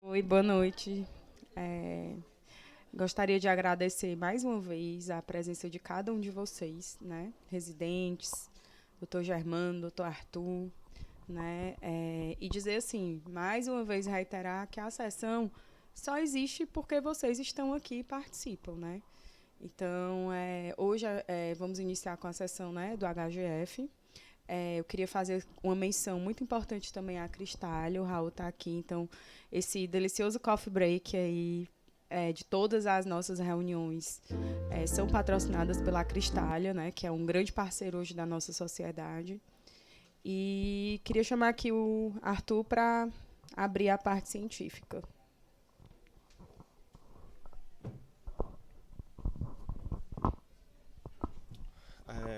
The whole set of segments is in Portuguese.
Oi, boa noite. É, Gostaria de agradecer mais uma vez a presença de cada um de vocês, né? Residentes, doutor Germano, doutor Arthur, né? E dizer assim, mais uma vez reiterar que a sessão só existe porque vocês estão aqui e participam, né? Então, hoje vamos iniciar com a sessão, né, do HGF. Eu queria fazer uma menção muito importante também à Cristália, o Raul está aqui, então esse delicioso coffee break aí de todas as nossas reuniões são patrocinadas pela Cristália, né, que é um grande parceiro hoje da nossa sociedade. E queria chamar aqui o Arthur para abrir a parte científica.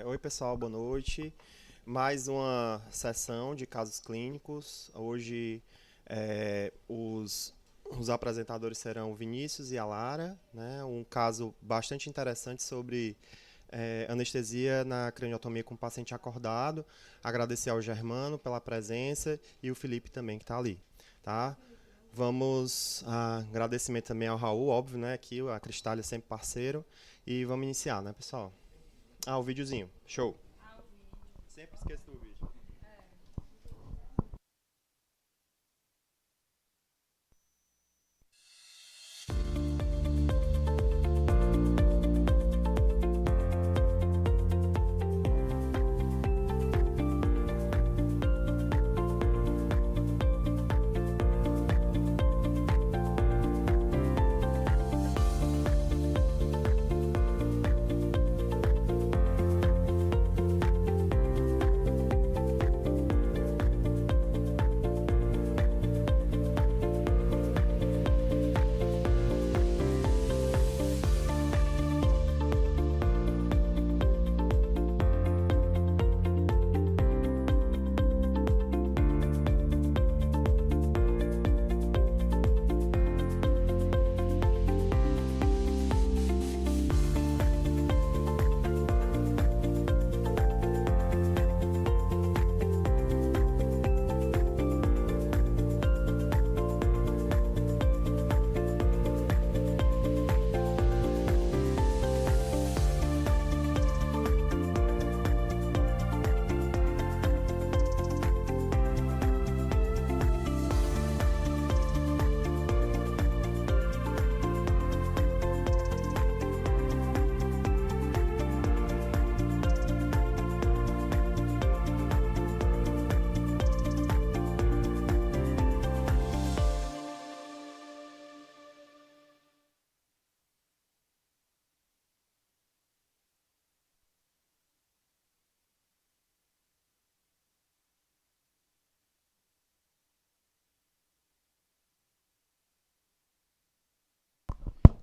Oi, pessoal, boa noite. Mais uma sessão de casos clínicos. Hoje, os apresentadores serão o Vinícius e a Lara, né? Um caso bastante interessante sobre anestesia na craniotomia com paciente acordado. Agradecer ao Germano pela presença e o Felipe também que está ali, tá? Agradecimento também ao Raul, óbvio, né? Aqui a Cristália é sempre parceiro. E vamos iniciar, né, pessoal? O videozinho. Show. Sempre esqueço do vídeo.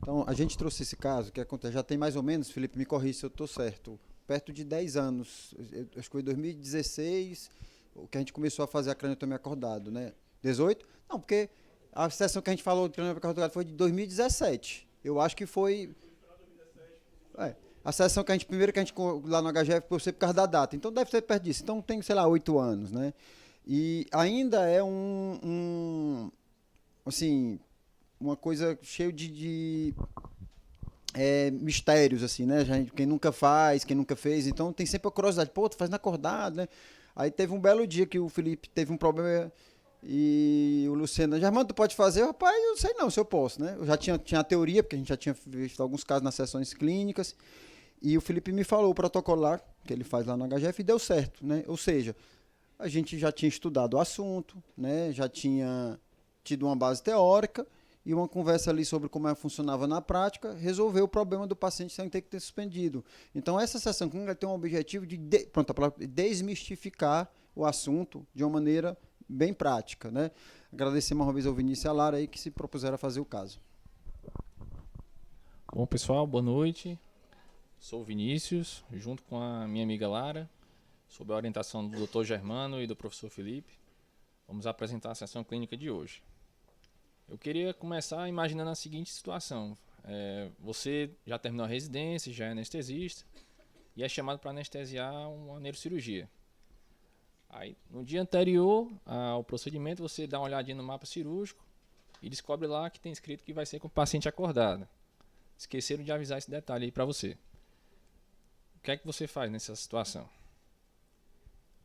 Então, a gente trouxe esse caso, que acontece, já tem mais ou menos, Felipe, me corrija se eu estou certo, perto de 10 anos, acho que foi em 2016, que a gente começou a fazer a craniotomia acordado, né? 18? Não, porque a sessão que a gente falou de craniotomia acordado foi de 2017. Eu acho que foi... É, a sessão que a gente, primeiro que a gente, lá no HGF, por ser por causa da data, então deve ser perto disso. Então tem, sei lá, 8 anos, né? E ainda é assim, uma coisa cheia de mistérios, assim, né? Quem nunca faz, quem nunca fez, então tem sempre a curiosidade, pô, tu faz na acordado, né? Aí teve um belo dia que o Felipe teve um problema e o Luciano, Germano, tu pode fazer? Rapaz, eu não sei não se eu posso, né? Eu já tinha a teoria, porque a gente já tinha visto alguns casos nas sessões clínicas, e o Felipe me falou o protocolar que ele faz lá no HGF e deu certo, né? Ou seja, a gente já tinha estudado o assunto, né? Já tinha tido uma base teórica e uma conversa ali sobre como funcionava na prática, resolveu o problema do paciente sem ter que ter suspendido. Então, essa sessão clínica tem um objetivo pronto, para desmistificar o assunto de uma maneira bem prática, né? Agradecer uma vez ao Vinícius e a Lara aí que se propuseram a fazer o caso. Bom, pessoal, boa noite. Sou o Vinícius, junto com a minha amiga Lara, sob a orientação do Dr. Germano e do professor Felipe. Vamos apresentar a sessão clínica de hoje. Eu queria começar imaginando a seguinte situação. Você já terminou a residência, já é anestesista e é chamado para anestesiar uma neurocirurgia. Aí, no dia anterior ao procedimento, você dá uma olhadinha no mapa cirúrgico, e descobre lá que tem escrito que vai ser com o paciente acordado. Esqueceram de avisar esse detalhe aí para você. O que é que você faz nessa situação?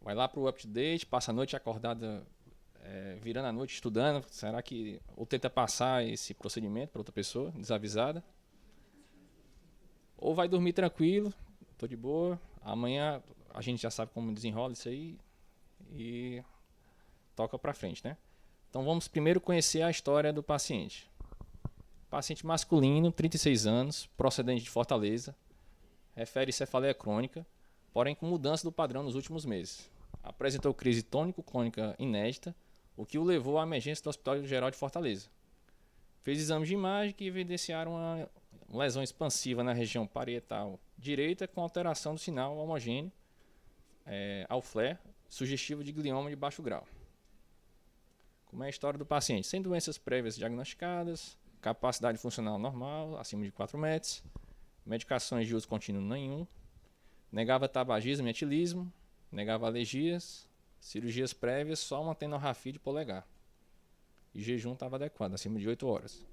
Vai lá para o up-to-date, passa a noite acordada, virando a noite estudando. Será que... Ou tenta passar esse procedimento para outra pessoa, desavisada. Ou vai dormir tranquilo, tô de boa. Amanhã a gente já sabe como desenrola isso aí e toca para frente, né? Então vamos primeiro conhecer a história do paciente. Paciente masculino, 36 anos, procedente de Fortaleza, refere cefaleia crônica, porém com mudança do padrão nos últimos meses. Apresentou crise tônico-clônica inédita, o que o levou à emergência do Hospital Geral de Fortaleza. Fez exames de imagem que evidenciaram uma lesão expansiva na região parietal direita com alteração do sinal homogêneo ao FLAIR, sugestivo de glioma de baixo grau. Como é a história do paciente? Sem doenças prévias diagnosticadas, capacidade funcional normal, acima de 4 metros, medicações de uso contínuo nenhum, negava tabagismo e etilismo, negava alergias, cirurgias prévias, só uma tenorrafia de polegar. E jejum estava adequado, acima de 8 horas.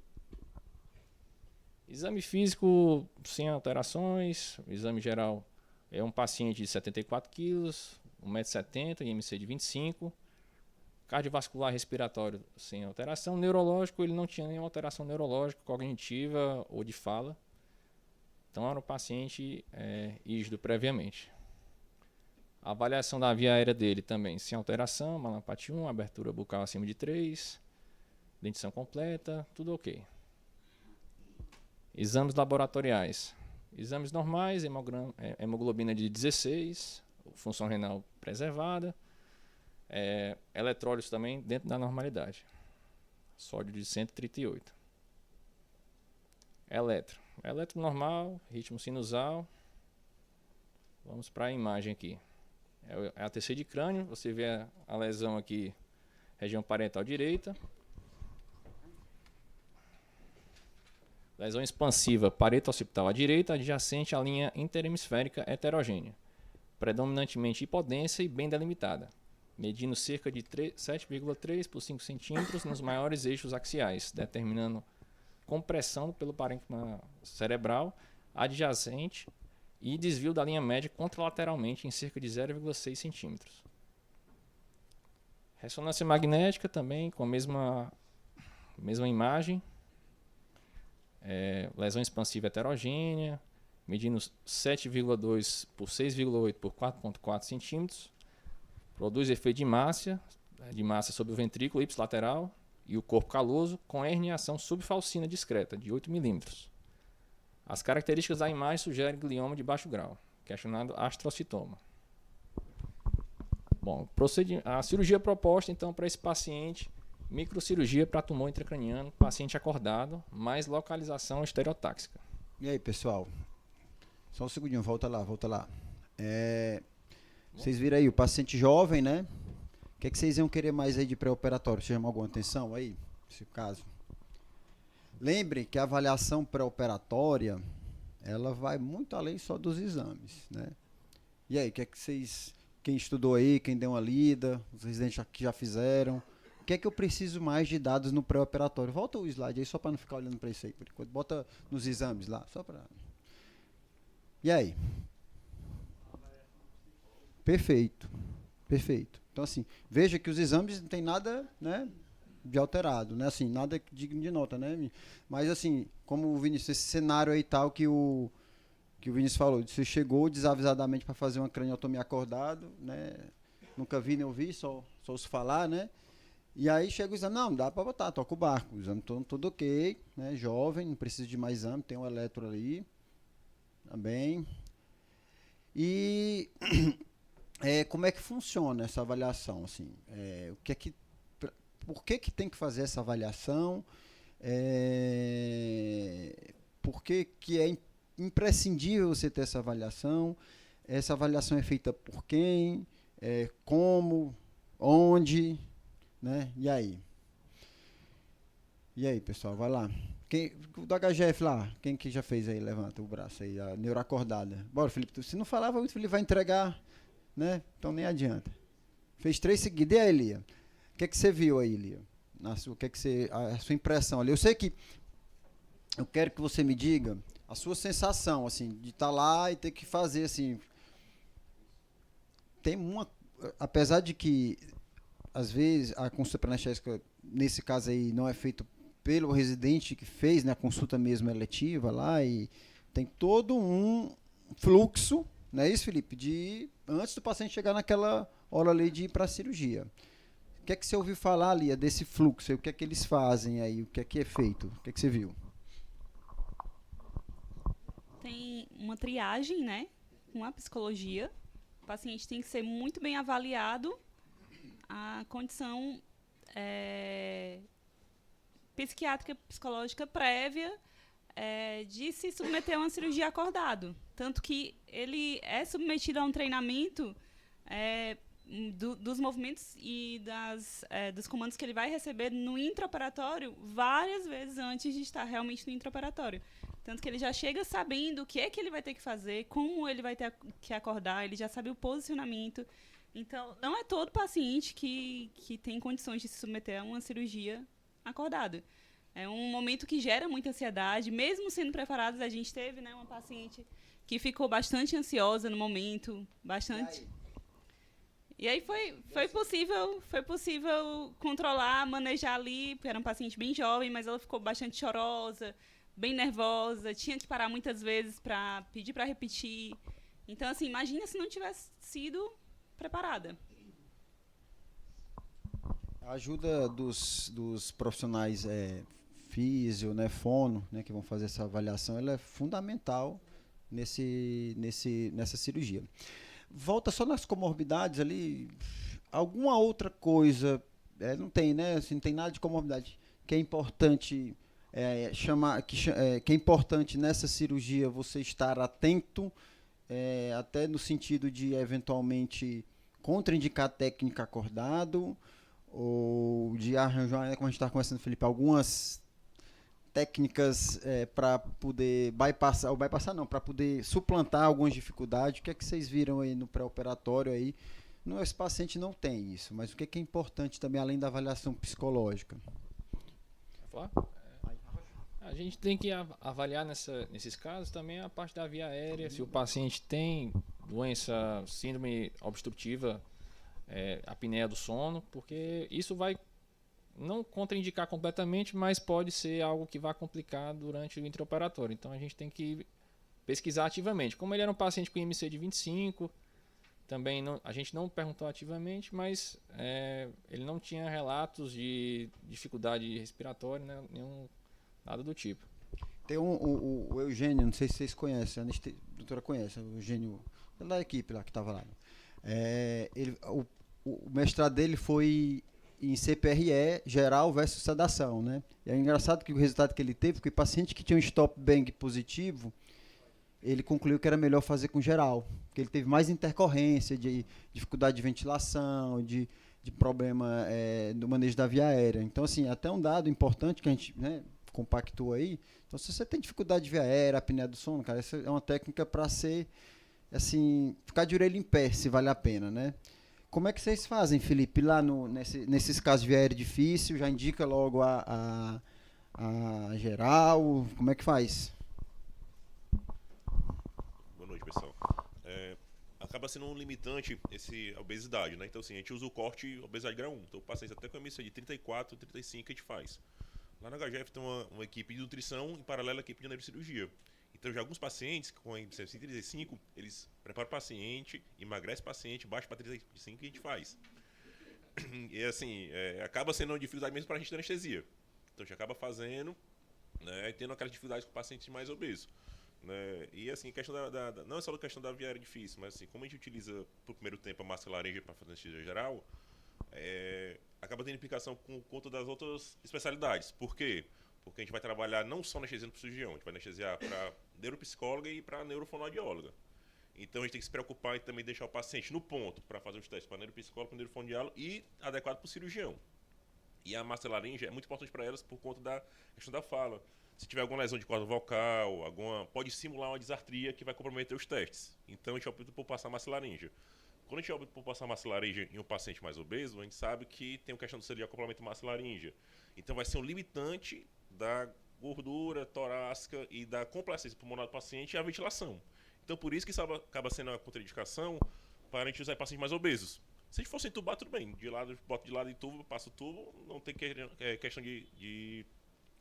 Exame físico sem alterações, o exame geral é um paciente de 74 quilos, 1,70 m, IMC de 25, cardiovascular respiratório sem alteração, neurológico ele não tinha nenhuma alteração neurológica, cognitiva ou de fala, então era um paciente rígido previamente. A avaliação da via aérea dele também sem alteração, malampatia 1, abertura bucal acima de 3, dentição completa, tudo ok. Exames laboratoriais. Exames normais, hemoglobina de 16, função renal preservada, eletrólitos também dentro da normalidade. Sódio de 138. Eletro normal, ritmo sinusal. Vamos para a imagem aqui. É a TC de crânio, você vê a lesão aqui, região parietal direita. Lesão expansiva parieto-occipital à direita, adjacente à linha interhemisférica heterogênea, predominantemente hipodência e bem delimitada, medindo cerca de 7,3 por 5 centímetros nos maiores eixos axiais, determinando compressão pelo parênquima cerebral adjacente e desvio da linha média contralateralmente em cerca de 0,6 centímetros. Ressonância magnética também com a mesma imagem. Lesão expansiva heterogênea, medindo 7,2 por 6,8 por 4,4 centímetros. Produz efeito de massa sobre o ventrículo ipsilateral e o corpo caloso, com herniação subfalcina discreta, de 8 milímetros. As características da imagem sugerem glioma de baixo grau, que é chamado astrocitoma. Bom, a cirurgia proposta então para esse paciente, microcirurgia para tumor intracraniano, paciente acordado, mais localização estereotáxica. E aí, pessoal? Só um segundinho, volta lá. Vocês viram aí, o paciente jovem, né? O que vocês iam querer mais aí de pré-operatório? Chama alguma atenção aí, nesse caso? Lembrem que a avaliação pré-operatória, ela vai muito além só dos exames, né? E aí, o que vocês, quem estudou aí, quem deu uma lida, os residentes que já fizeram, o que é que eu preciso mais de dados no pré-operatório? Volta o slide aí, só para não ficar olhando para isso aí por enquanto. Bota nos exames lá, só para... E aí? Perfeito. Então, assim, veja que os exames não tem nada, né, de alterado, né? Assim, nada digno de nota, né? Mas, assim, como o Vinícius, esse cenário aí tal que o Vinícius falou, você chegou desavisadamente para fazer uma craniotomia acordado, né? Nunca vi nem ouvi, só ouço falar, né? E aí chega o exame, não dá para botar, toca o barco, o exame tudo ok, né? Jovem, não precisa de mais exame, tem um eletro ali, também. E como é que funciona essa avaliação, assim? Por que tem que fazer essa avaliação? Por que é imprescindível você ter essa avaliação? Essa avaliação é feita por quem? Como? Onde? Né? E aí? E aí, pessoal, vai lá. O do HGF lá, quem que já fez aí? Levanta o braço aí, a neuroacordada. Bora, Felipe, se não falar, o Felipe vai entregar, né? Então nem adianta. Fez 3 seguidos. E aí, Lia? O que você viu aí, Lia? o que é que você, a sua impressão ali. Eu sei que eu quero que você me diga a sua sensação, assim, de estar lá e ter que fazer, assim, tem uma, apesar de que às vezes a consulta pré-anestésica nesse caso aí não é feito pelo residente que fez, né, a consulta mesmo eletiva lá, e tem todo um fluxo, não é isso, Felipe, de antes do paciente chegar naquela hora ali de ir para a cirurgia. O que é que você ouviu falar, Lia, desse fluxo? O que é que eles fazem aí? O que é feito? O que é que você viu? Tem uma triagem, né, com a psicologia. O paciente tem que ser muito bem avaliado, a condição psiquiátrica psicológica prévia de se submeter a uma cirurgia acordado. Tanto que ele é submetido a um treinamento dos movimentos e dos comandos que ele vai receber no intraoperatório várias vezes antes de estar realmente no intraoperatório. Tanto que ele já chega sabendo o que é que ele vai ter que fazer, como ele vai ter que acordar, ele já sabe o posicionamento. Então, não é todo paciente que tem condições de se submeter a uma cirurgia acordado. É um momento que gera muita ansiedade. Mesmo sendo preparados, a gente teve, né, uma paciente que ficou bastante ansiosa no momento, bastante. E aí foi possível controlar, manejar ali, porque era um paciente bem jovem, mas ela ficou bastante chorosa, bem nervosa, tinha que parar muitas vezes para pedir para repetir. Então, assim, imagina se não tivesse sido preparada. A ajuda dos profissionais físio, né, fono, né, que vão fazer essa avaliação, ela é fundamental nessa cirurgia. Volta só nas comorbidades ali, alguma outra coisa, não tem, né, assim, não tem nada de comorbidade que é importante que é importante nessa cirurgia você estar atento, até no sentido de eventualmente contraindicar técnica acordado, ou de arranjar, como a gente está conversando, Felipe, algumas técnicas para poder bypassar não, para poder suplantar algumas dificuldades. O que é que vocês viram aí no pré-operatório aí? Esse paciente não tem isso, mas o que é importante também, além da avaliação psicológica? Vai falar? A gente tem que avaliar nesses casos também a parte da via aérea, se o paciente tem doença, síndrome obstrutiva, apneia do sono, porque isso vai não contraindicar completamente, mas pode ser algo que vai complicar durante o intraoperatório. Então a gente tem que pesquisar ativamente. Como ele era um paciente com IMC de 25, também a gente não perguntou ativamente, mas ele não tinha relatos de dificuldade respiratória, né, nada do tipo. Tem o Eugênio, não sei se vocês conhecem, a doutora conhece, o Eugênio, da equipe lá que estava lá. O mestrado dele foi em CPRE, geral versus sedação, né? E é engraçado que o resultado que ele teve, que o paciente que tinha um stop bang positivo, ele concluiu que era melhor fazer com geral, porque ele teve mais intercorrência de dificuldade de ventilação, de problema no manejo da via aérea. Então, assim, até um dado importante que a gente, né, compactou aí. Então, se você tem dificuldade de via aérea, apneia do sono, cara, essa é uma técnica para ser, assim, ficar de orelha em pé, se vale a pena, né? Como é que vocês fazem, Felipe, lá nesses casos de via aérea difícil, já indica logo a geral, como é que faz? Boa noite, pessoal. Acaba sendo um limitante a obesidade, né? Então, assim, a gente usa o corte obesidade grau 1. Então, o paciente até com a emissão de 34, 35 a gente faz. Lá na HGF tem uma equipe de nutrição, em paralelo à equipe de neurocirurgia. Então, já alguns pacientes com a IMC 35, eles preparam o paciente, emagrece o paciente, baixa para 35 e a gente faz. E assim, acaba sendo uma dificuldade mesmo para a gente da anestesia. Então, a gente acaba fazendo, né, tendo aquelas dificuldades com pacientes mais obesos. Né? E assim, a questão não é só a questão da via aérea difícil, mas assim, como a gente utiliza por primeiro tempo a máscara laranja para fazer anestesia geral, acaba tendo implicação com conta das outras especialidades. Por quê? Porque a gente vai trabalhar não só anestesiando para o cirurgião, a gente vai anestesiar para neuropsicóloga e para neurofonoaudióloga. Então a gente tem que se preocupar em também deixar o paciente no ponto para fazer os testes para neuropsicólogo, para neurofonoaudiólogo e adequado para o cirurgião. E a máscara laranja é muito importante para elas por conta da questão da fala. Se tiver alguma lesão de corda vocal, pode simular uma disartria que vai comprometer os testes. Então a gente opta por passar máscara laranja. Quando a gente opta por passar maxilaríngea em um paciente mais obeso, a gente sabe que tem uma questão do de acoplamento maxilaríngea. Então vai ser um limitante da gordura torácica e da complacência pulmonar do paciente e a ventilação. Então por isso que isso acaba sendo uma contraindicação para a gente usar em pacientes mais obesos. Se a gente fosse entubar, tudo bem. De lado, bota de lado e tubo, passa o tubo, não tem questão de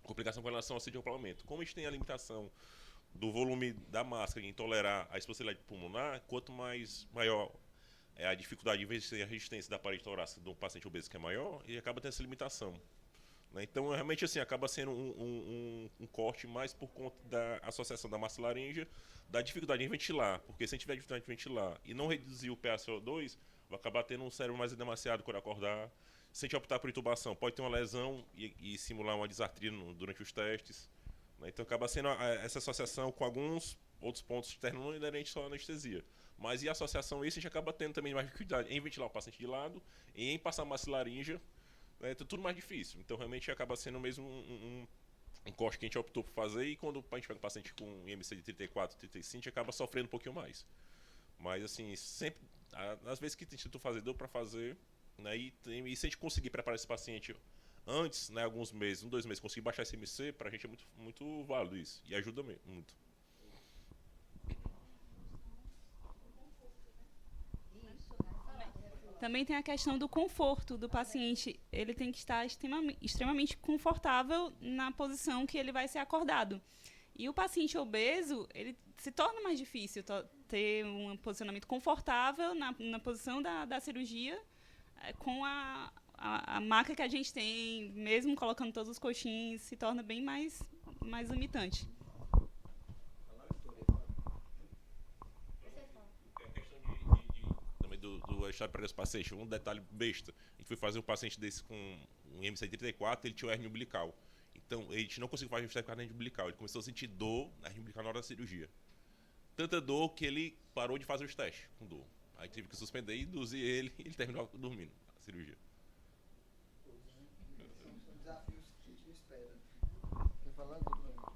complicação com relação ao de acoplamento. Como a gente tem a limitação do volume da máscara em tolerar a expossibilidade pulmonar, quanto maior é a dificuldade, em vez de ser a resistência da parede torácica de um paciente obeso que é maior, ele acaba tendo essa limitação. Né? Então, realmente, assim, acaba sendo um corte mais por conta da associação da maxilaríngea, da dificuldade em ventilar, porque se a gente tiver dificuldade em ventilar e não reduzir o PaCO2, vai acabar tendo um cérebro mais edemaciado quando acordar. Se a gente optar por intubação, pode ter uma lesão e simular uma disartria durante os testes. Né? Então, acaba sendo essa associação com alguns outros pontos externos não inerentes só à anestesia. Mas e a associação a isso, a gente acaba tendo também mais dificuldade em ventilar o paciente de lado e em passar maxilaríngea. É tudo mais difícil. Então, realmente, acaba sendo mesmo um corte que a gente optou por fazer. E quando a gente pega um paciente com IMC de 34, 35, a gente acaba sofrendo um pouquinho mais. Mas, assim, sempre, às vezes que a gente tentou fazer, deu para fazer. Né, e se a gente conseguir preparar esse paciente antes, né, alguns meses, 2 meses, conseguir baixar esse IMC, para a gente é muito, muito válido isso. E ajuda muito. Também tem a questão do conforto do paciente. Ele tem que estar extremamente confortável na posição que ele vai ser acordado. E o paciente obeso, ele se torna mais difícil ter um posicionamento confortável na posição da cirurgia, com a maca que a gente tem, mesmo colocando todos os coxins, se torna bem mais limitante. Do estado para esse paciente, um detalhe besta. A gente foi fazer um paciente desse com um IMC 34, ele tinha uma hernia umbilical. Então, a gente não conseguiu fazer o com a hernia umbilical. Ele começou a sentir dor na hernia umbilical na hora da cirurgia. Tanta dor que ele parou de fazer os testes com dor. Aí tive que suspender e induzir ele e ele terminou dormindo a cirurgia. São desafios que a gente espera. Quer falar, doutor?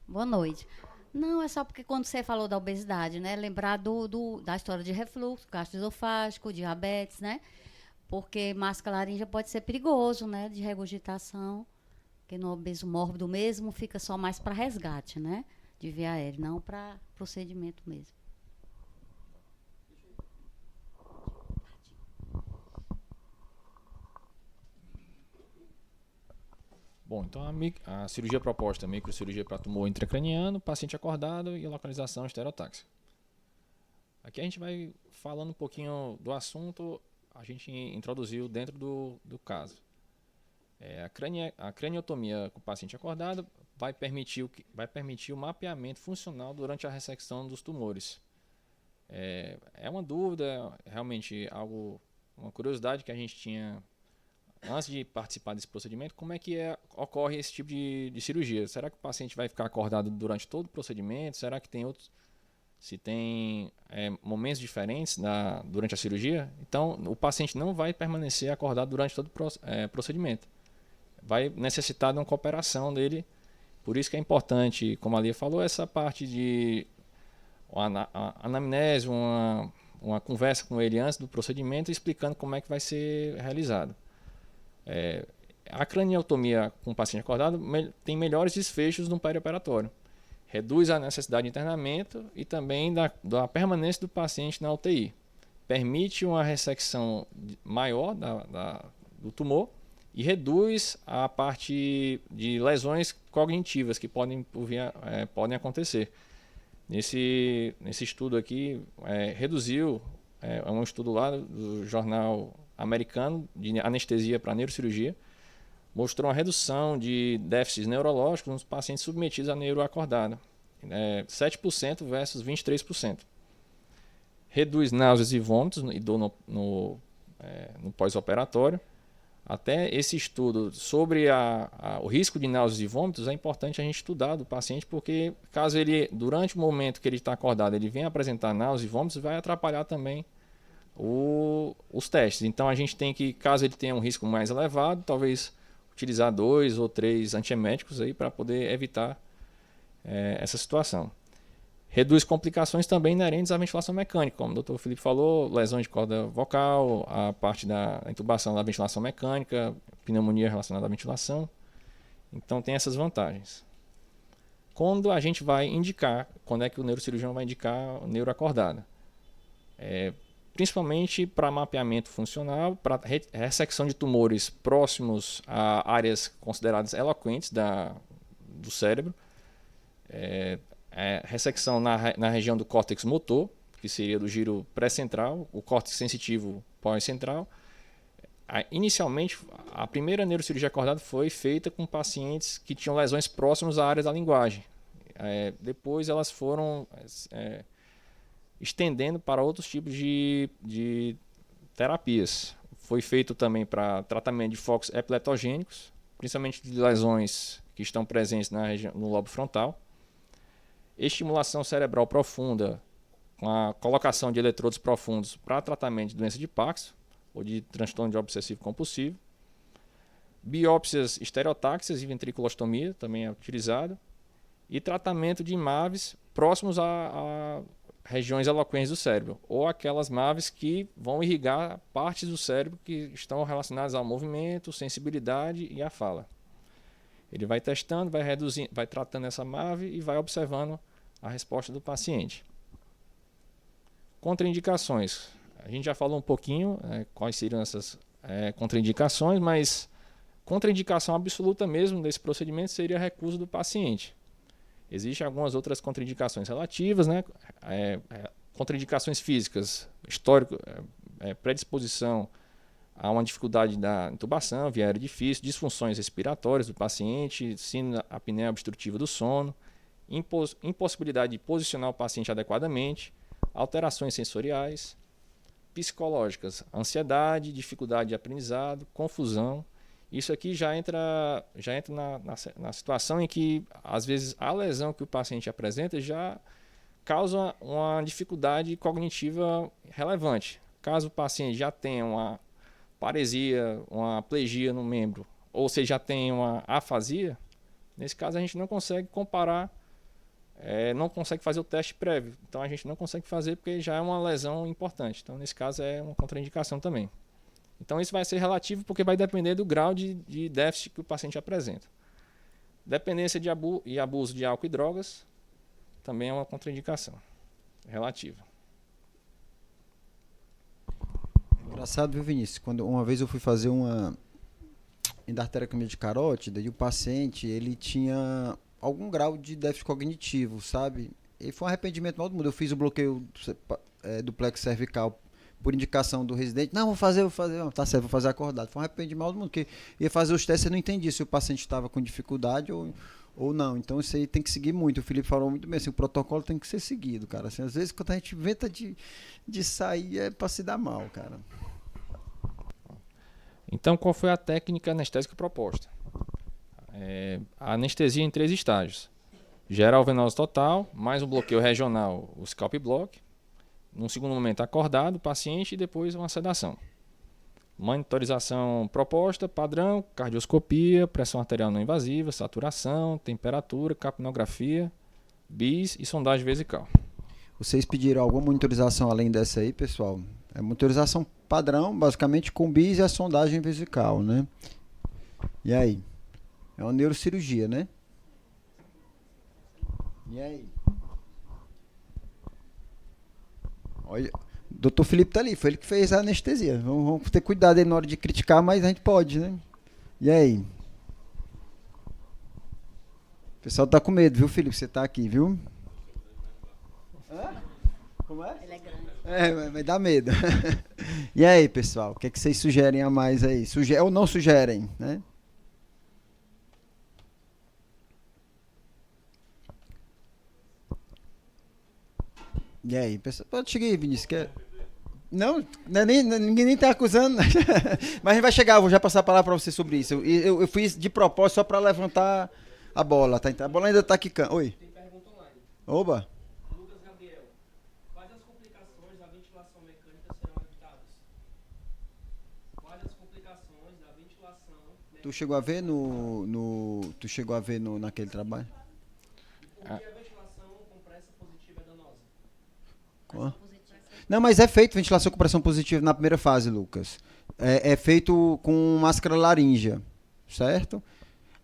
Boa noite. Não, é só porque quando você falou da obesidade, né? Lembrar da história de refluxo, gastroesofágico, diabetes, né? Porque máscara laríngea pode ser perigoso, né? De regurgitação. Porque no obeso mórbido mesmo fica só mais para resgate, né? De via aérea, não para procedimento mesmo. Bom, então a cirurgia proposta é microcirurgia para tumor intracraniano, paciente acordado e localização estereotáxica. Aqui a gente vai falando um pouquinho do assunto, a gente introduziu dentro do caso. A craniotomia com o paciente acordado vai permitir o mapeamento funcional durante a ressecção dos tumores. É uma dúvida, realmente uma curiosidade que a gente tinha antes de participar desse procedimento, como é que ocorre esse tipo de cirurgia? Será que o paciente vai ficar acordado durante todo o procedimento? Será que tem momentos diferentes durante a cirurgia? Então, o paciente não vai permanecer acordado durante todo o procedimento. Vai necessitar de uma cooperação dele. Por isso que é importante, como a Lia falou, essa parte de anamnese, uma conversa com ele antes do procedimento, explicando como é que vai ser realizado. A craniotomia com o paciente acordado tem melhores desfechos no perioperatório. Reduz a necessidade de internamento e também da permanência do paciente na UTI. Permite uma ressecção maior do tumor e reduz a parte de lesões cognitivas que podem acontecer. Nesse estudo aqui, reduziu, é um estudo lá do jornal americano de anestesia para neurocirurgia, mostrou uma redução de déficits neurológicos nos pacientes submetidos a neuroacordada, 7% versus 23%. Reduz náuseas e vômitos e dor no pós-operatório. Até esse estudo sobre o risco de náuseas e vômitos é importante a gente estudar do paciente, porque caso ele, durante o momento que ele está acordado, ele venha apresentar náuseas e vômitos, vai atrapalhar também os testes. Então a gente tem que, caso ele tenha um risco mais elevado, talvez utilizar 2 ou 3 antieméticos aí para poder evitar essa situação. Reduz complicações também inerentes à ventilação mecânica, como o doutor Felipe falou, lesões de corda vocal, a parte da intubação da ventilação mecânica, pneumonia relacionada à ventilação. Então tem essas vantagens. Quando a gente vai indicar, quando é que o neurocirurgião vai indicar neuroacordada? Principalmente para mapeamento funcional, para ressecção de tumores próximos a áreas consideradas eloquentes do cérebro, ressecção na região do córtex motor, que seria do giro pré-central, o córtex sensitivo pós-central. Inicialmente, a primeira neurocirurgia acordada foi feita com pacientes que tinham lesões próximas a áreas da linguagem. Depois elas foram estendendo para outros tipos de terapias. Foi feito também para tratamento de focos epileptogênicos, principalmente de lesões que estão presentes no lobo frontal. Estimulação cerebral profunda, com a colocação de eletrodos profundos para tratamento de doença de Parkinson ou de transtorno de obsessivo compulsivo. Biópsias estereotáxicas e ventriculostomia também é utilizado. E tratamento de MAVs próximos a regiões eloquentes do cérebro, ou aquelas MAVs que vão irrigar partes do cérebro que estão relacionadas ao movimento, sensibilidade e à fala. Ele vai testando, vai reduzindo, vai tratando essa MAV e vai observando a resposta do paciente. Contraindicações. A gente já falou um pouquinho quais seriam essas contraindicações, mas contraindicação absoluta mesmo desse procedimento seria a recusa do paciente. Existem algumas outras contraindicações relativas, né? Contraindicações físicas, histórico, predisposição a uma dificuldade da intubação, via aérea difícil, disfunções respiratórias do paciente, síndrome da apneia obstrutiva do sono, impossibilidade de posicionar o paciente adequadamente, alterações sensoriais, psicológicas, ansiedade, dificuldade de aprendizado, confusão. Isso aqui já entra na situação em que, às vezes, a lesão que o paciente apresenta já causa uma dificuldade cognitiva relevante. Caso o paciente já tenha uma paresia, uma plegia no membro, ou seja, já tenha uma afasia, nesse caso a gente não consegue comparar, não consegue fazer o teste prévio. Então a gente não consegue fazer porque já é uma lesão importante. Então, nesse caso, é uma contraindicação também. Então isso vai ser relativo porque vai depender do grau de déficit que o paciente apresenta. Dependência e abuso de álcool e drogas também é uma contraindicação relativa. Engraçado, viu, Vinícius? Quando uma vez eu fui fazer uma endarterectomia de carótida e o paciente ele tinha algum grau de déficit cognitivo, sabe? E foi um arrependimento mal do mundo. Eu fiz o bloqueio do plexo cervical por indicação do residente. Não, vou fazer. Não, tá certo, vou fazer acordado. Foi um arrependimento mal do mundo, porque ia fazer os testes e não entendia se o paciente estava com dificuldade ou não. Então isso aí tem que seguir muito. O Felipe falou muito bem, assim, o protocolo tem que ser seguido, cara. Assim, às vezes quando a gente inventa de sair é para se dar mal, cara. Então, qual foi a técnica anestésica proposta? A anestesia em 3 estágios. Geral venosa total, mais um bloqueio regional, o scalp block. Num segundo momento, acordado o paciente e depois uma sedação. Monitorização proposta, padrão, cardioscopia, pressão arterial não invasiva, saturação, temperatura, capnografia, bis e sondagem vesical. Vocês pediram alguma monitorização além dessa aí, pessoal? É monitorização padrão, basicamente com bis e a sondagem vesical, né? E aí? É uma neurocirurgia, né? E aí? Olha, o doutor Felipe tá ali, foi ele que fez a anestesia. Vamos ter cuidado aí na hora de criticar, mas a gente pode, né? E aí? O pessoal tá com medo, viu, Felipe? Você tá aqui, viu? Hã? Como é? Ele é grande. Vai dar medo. E aí, pessoal? O que é que vocês sugerem a mais aí? Ou não sugerem, né? E aí, pessoal? Pode chegar aí, Vinícius. Não, ninguém nem tá acusando. Mas a gente vai chegar, eu vou já passar a palavra para você sobre isso. Eu fiz de propósito só para levantar a bola, tá? A bola ainda tá quicando. Oi. Tem pergunta online. Oba. Lucas Gabriel, quais as complicações da ventilação mecânica serão evitadas? Quais as complicações da ventilação mecânica? Tu chegou a ver naquele trabalho? Por que a ventilação com pressa positiva é Não, mas é feito ventilação com pressão positiva na primeira fase, Lucas. É feito com máscara laríngea, certo?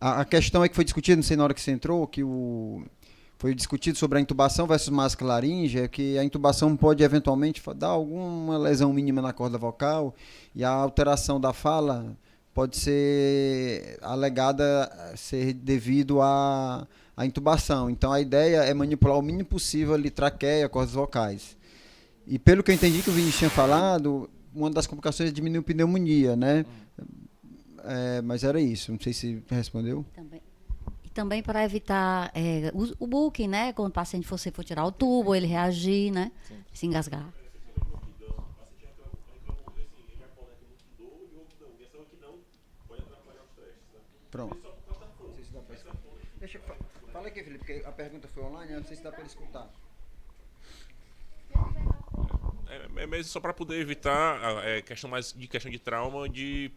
A questão é que foi discutida, não sei na hora que você entrou, foi discutido sobre a intubação versus máscara laríngea, que a intubação pode eventualmente dar alguma lesão mínima na corda vocal e a alteração da fala pode ser alegada ser devido à intubação. Então a ideia é manipular o mínimo possível ali traqueia, cordas vocais. E pelo que eu entendi que o Vinícius tinha falado, uma das complicações é diminuir a pneumonia, né? Mas era isso, não sei se respondeu. E também para evitar o booking, né? Quando o paciente for tirar o tubo, ele reagir, né? Se engasgar. Pronto. Fala aqui, Felipe, porque a pergunta foi online, eu não sei se dá para ele escutar. É mesmo só para poder evitar questão de trauma de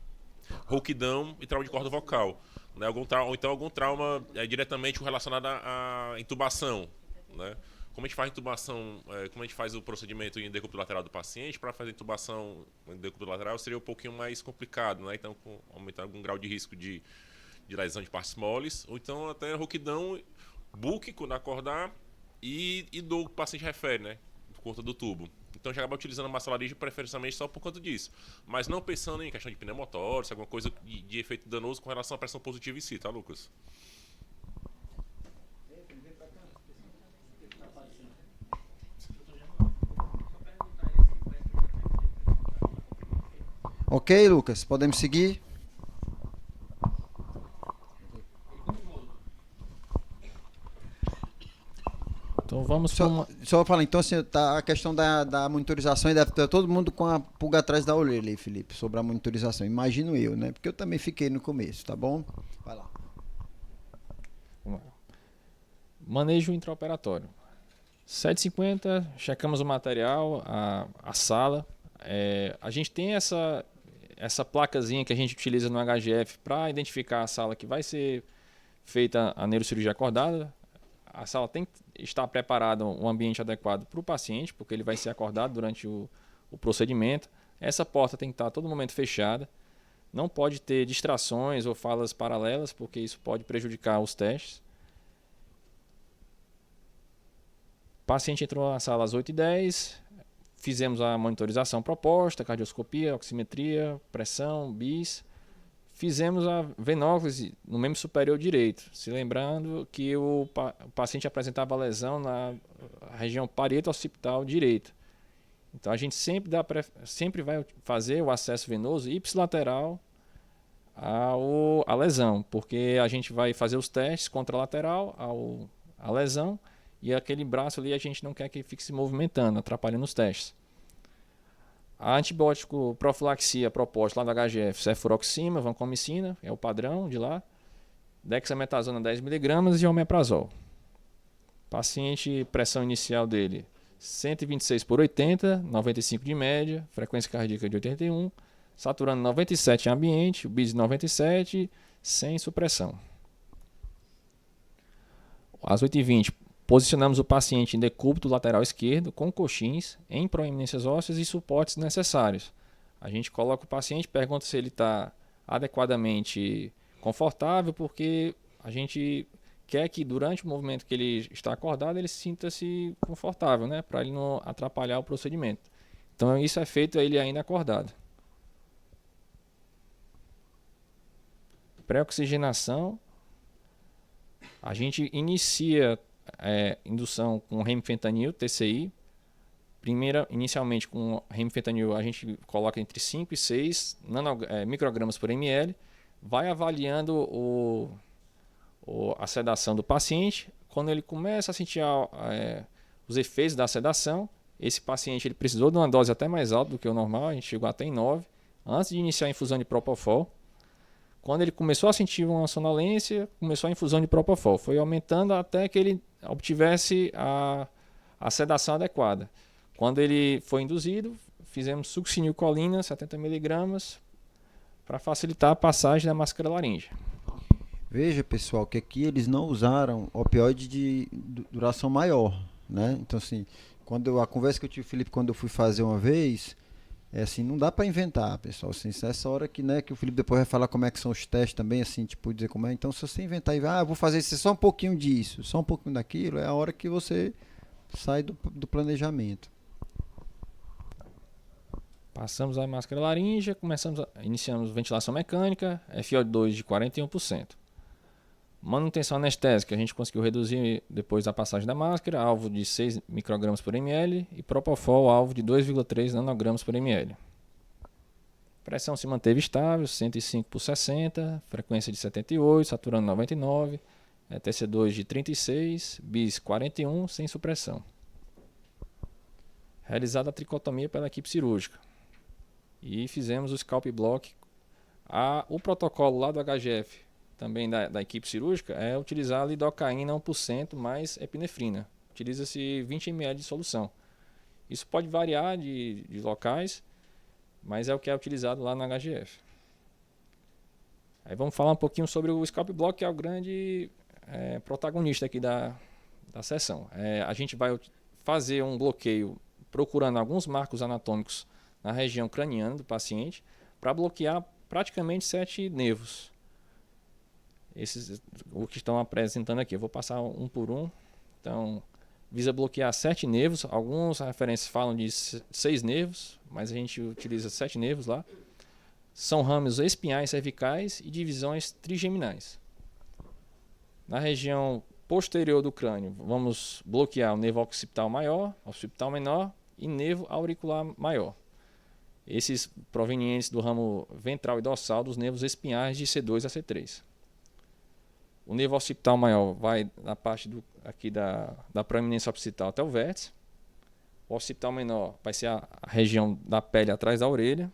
rouquidão e trauma de corda vocal, né? Ou então algum trauma diretamente relacionado à intubação, né? Como a gente faz a intubação, como a gente faz o procedimento em decúbito lateral do paciente, para fazer a intubação em decúbito lateral seria um pouquinho mais complicado, né? Então, aumentar algum grau de risco de lesão de partes moles, ou então até rouquidão buque quando acordar e dor que o paciente refere, né? Conta do tubo. Então já acaba utilizando a massa laríngea preferencialmente só por conta disso. Mas não pensando em questão de pneumotórax, alguma coisa de efeito danoso com relação à pressão positiva em si, tá, Lucas? Ok, Lucas, podemos seguir? Então vamos para uma... Só falar, então assim, tá a questão da monitorização, e deve ter todo mundo com a pulga atrás da orelha aí, Felipe, sobre a monitorização. Imagino eu, né? Porque eu também fiquei no começo, tá bom? Vai lá. Manejo intraoperatório. 7h50, checamos o material, a sala. A gente tem essa placazinha que a gente utiliza no HGF para identificar a sala que vai ser feita a neurocirurgia acordada. A sala tem que estar preparada, um ambiente adequado para o paciente, porque ele vai ser acordado durante o procedimento. Essa porta tem que estar a todo momento fechada. Não pode ter distrações ou falas paralelas, porque isso pode prejudicar os testes. O paciente entrou na sala às 8h10, fizemos a monitorização proposta, cardioscopia, oximetria, pressão, bis. Fizemos a venóclise no membro superior direito, se lembrando que o paciente apresentava lesão na região parieto-occipital direita. Então a gente sempre vai fazer o acesso venoso ipsilateral à lesão, porque a gente vai fazer os testes contralateral à lesão e aquele braço ali a gente não quer que fique se movimentando, atrapalhando os testes. A antibiótico profilaxia proposta lá da HGF, cefuroxima, vancomicina, é o padrão de lá, dexametasona 10mg e omeprazol. Paciente, pressão inicial dele 126/80, 95 de média, frequência cardíaca de 81, saturando 97 em ambiente, o BIS 97, sem supressão. Às 8h20, posicionamos o paciente em decúbito lateral esquerdo com coxins em proeminências ósseas e suportes necessários. A gente coloca o paciente, pergunta se ele está adequadamente confortável, porque a gente quer que durante o movimento que ele está acordado, ele sinta-se confortável, né? Para ele não atrapalhar o procedimento. Então isso é feito ele ainda acordado. Pré-oxigenação. A gente inicia indução com remifentanil, TCI. Inicialmente com remifentanil a gente coloca entre 5 e 6 microgramas por ml. Vai avaliando a sedação do paciente. Quando ele começa a sentir os efeitos da sedação, esse paciente ele precisou de uma dose até mais alta do que o normal, a gente chegou até em 9, antes de iniciar a infusão de propofol. Quando ele começou a sentir uma sonolência, começou a infusão de propofol. Foi aumentando até que ele obtivesse a sedação adequada. Quando ele foi induzido, fizemos succinilcolina, 70mg, para facilitar a passagem da máscara laríngea. Veja, pessoal, que aqui eles não usaram opioide de duração maior, né? Então, assim, A conversa que eu tive com o Felipe quando eu fui fazer uma vez, é assim, não dá para inventar, pessoal. Assim, essa hora que, né, que o Felipe depois vai falar como é que são os testes também, assim, tipo, dizer como é. Então, se você inventar e vou fazer só um pouquinho disso, só um pouquinho daquilo, é a hora que você sai do planejamento. Passamos a máscara laríngea, iniciamos ventilação mecânica, FO2 de 41%. Manutenção anestésica, a gente conseguiu reduzir depois da passagem da máscara, alvo de 6 microgramas por ml e Propofol, alvo de 2,3 nanogramas por ml. Pressão se manteve estável, 105 por 60, frequência de 78, saturando 99, TC2 de 36, bis 41, sem supressão. Realizada a tricotomia pela equipe cirúrgica. E fizemos o scalp block. O protocolo lá do HGF, também da equipe cirúrgica, é utilizar a lidocaína 1% mais epinefrina. Utiliza-se 20 ml de solução. Isso pode variar de locais, mas é o que é utilizado lá no HGF. Aí vamos falar um pouquinho sobre o scalp block, que é o grande protagonista aqui da sessão. A gente vai fazer um bloqueio procurando alguns marcos anatômicos na região craniana do paciente para bloquear praticamente 7 nervos. Esses o que estão apresentando aqui. Eu vou passar um por um. Então, visa bloquear 7 nervos. Algumas referências falam de 6 nervos, mas a gente utiliza 7 nervos lá. São ramos espinhais cervicais e divisões trigeminais. Na região posterior do crânio, vamos bloquear o nervo occipital maior, occipital menor e nervo auricular maior. Esses provenientes do ramo ventral e dorsal dos nervos espinhais de C2 a C3. O nervo occipital maior vai na parte aqui da proeminência occipital até o vértice. O occipital menor vai ser a região da pele atrás da orelha.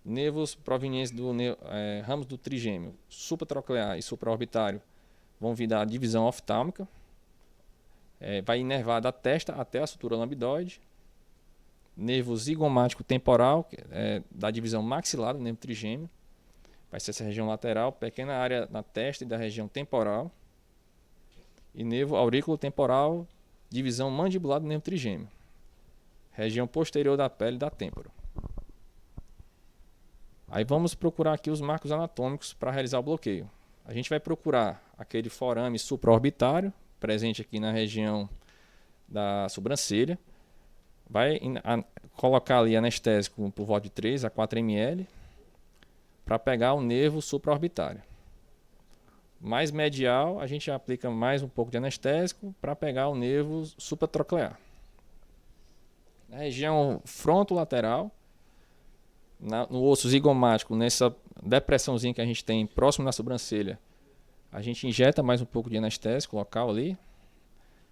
Nervos provenientes do ramos do trigêmeo supratroclear e supraorbitário vão vir da divisão oftálmica. Vai inervar da testa até a sutura lambidoide. Nervo zigomático temporal, da divisão maxilar do nervo trigêmeo. Vai ser essa região lateral, pequena área na testa e da região temporal. E nervo aurículo temporal, divisão mandibular do nervo trigêmeo. Região posterior da pele da têmpora. Aí vamos procurar aqui os marcos anatômicos para realizar o bloqueio. A gente vai procurar aquele forame supraorbitário, presente aqui na região da sobrancelha. Vai colocar ali anestésico por volta de 3 a 4 ml para pegar o nervo supraorbitário. Mais medial, a gente aplica mais um pouco de anestésico para pegar o nervo supratroclear. Na região frontolateral, no osso zigomático, nessa depressãozinha que a gente tem próximo da sobrancelha, a gente injeta mais um pouco de anestésico local ali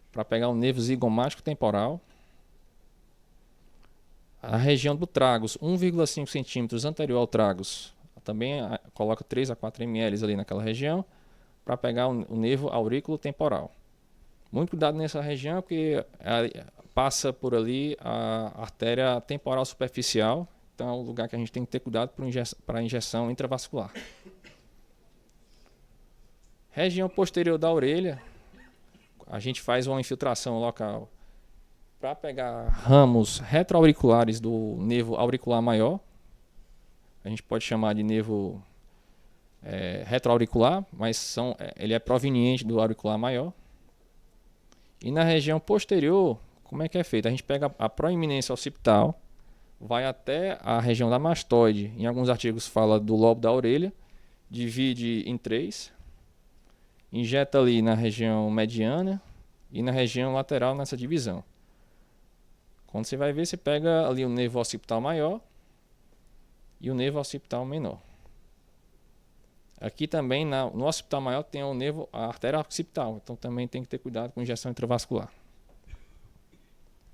para pegar o nervo zigomático temporal. A região do tragus, 1,5 centímetros anterior ao tragus, também coloca 3 a 4 ml ali naquela região para pegar o nervo aurículo temporal. Muito cuidado nessa região, porque passa por ali a artéria temporal superficial. Então é um lugar que a gente tem que ter cuidado para injeção intravascular. Região posterior da orelha, a gente faz uma infiltração local para pegar ramos retroauriculares do nervo auricular maior. A gente pode chamar de nervo retroauricular, mas ele é proveniente do auricular maior. E na região posterior, como é que é feito? A gente pega a proeminência occipital, vai até a região da mastoide. Em alguns artigos fala do lobo da orelha, divide em 3, injeta ali na região mediana e na região lateral nessa divisão. Quando você vai ver, você pega ali o nervo occipital maior e o nervo occipital menor. Aqui também no occipital maior tem a artéria occipital, então também tem que ter cuidado com injeção intravascular.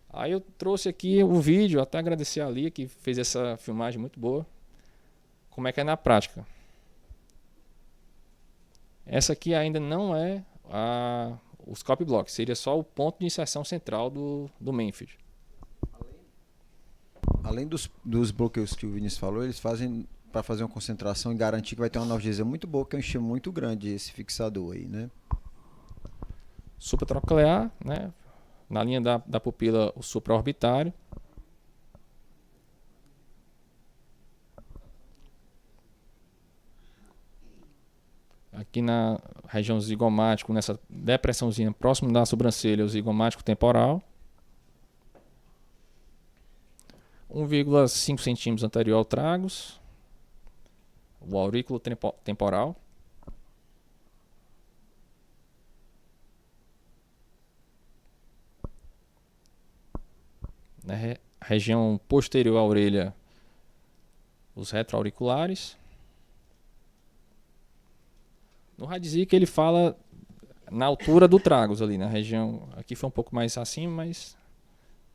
Aí eu trouxe aqui o vídeo, até agradecer a Lia que fez essa filmagem muito boa. Como é que é na prática? Essa aqui ainda não é o scalp block, seria só o ponto de inserção central do Manfield. Além dos bloqueios que o Vinícius falou, eles fazem para fazer uma concentração e garantir que vai ter uma analgesia muito boa, que é um estímulo muito grande esse fixador aí, né? Supratroclear, né? na linha da pupila o supraorbitário. Aqui na região zigomático, nessa depressãozinha próximo da sobrancelha, o zigomático temporal. 1,5 centímetros anterior ao tragus, o aurículo temporal. Na região posterior à orelha, os retroauriculares. No Radzic ele fala na altura do tragus ali, na região. Aqui foi um pouco mais acima, mas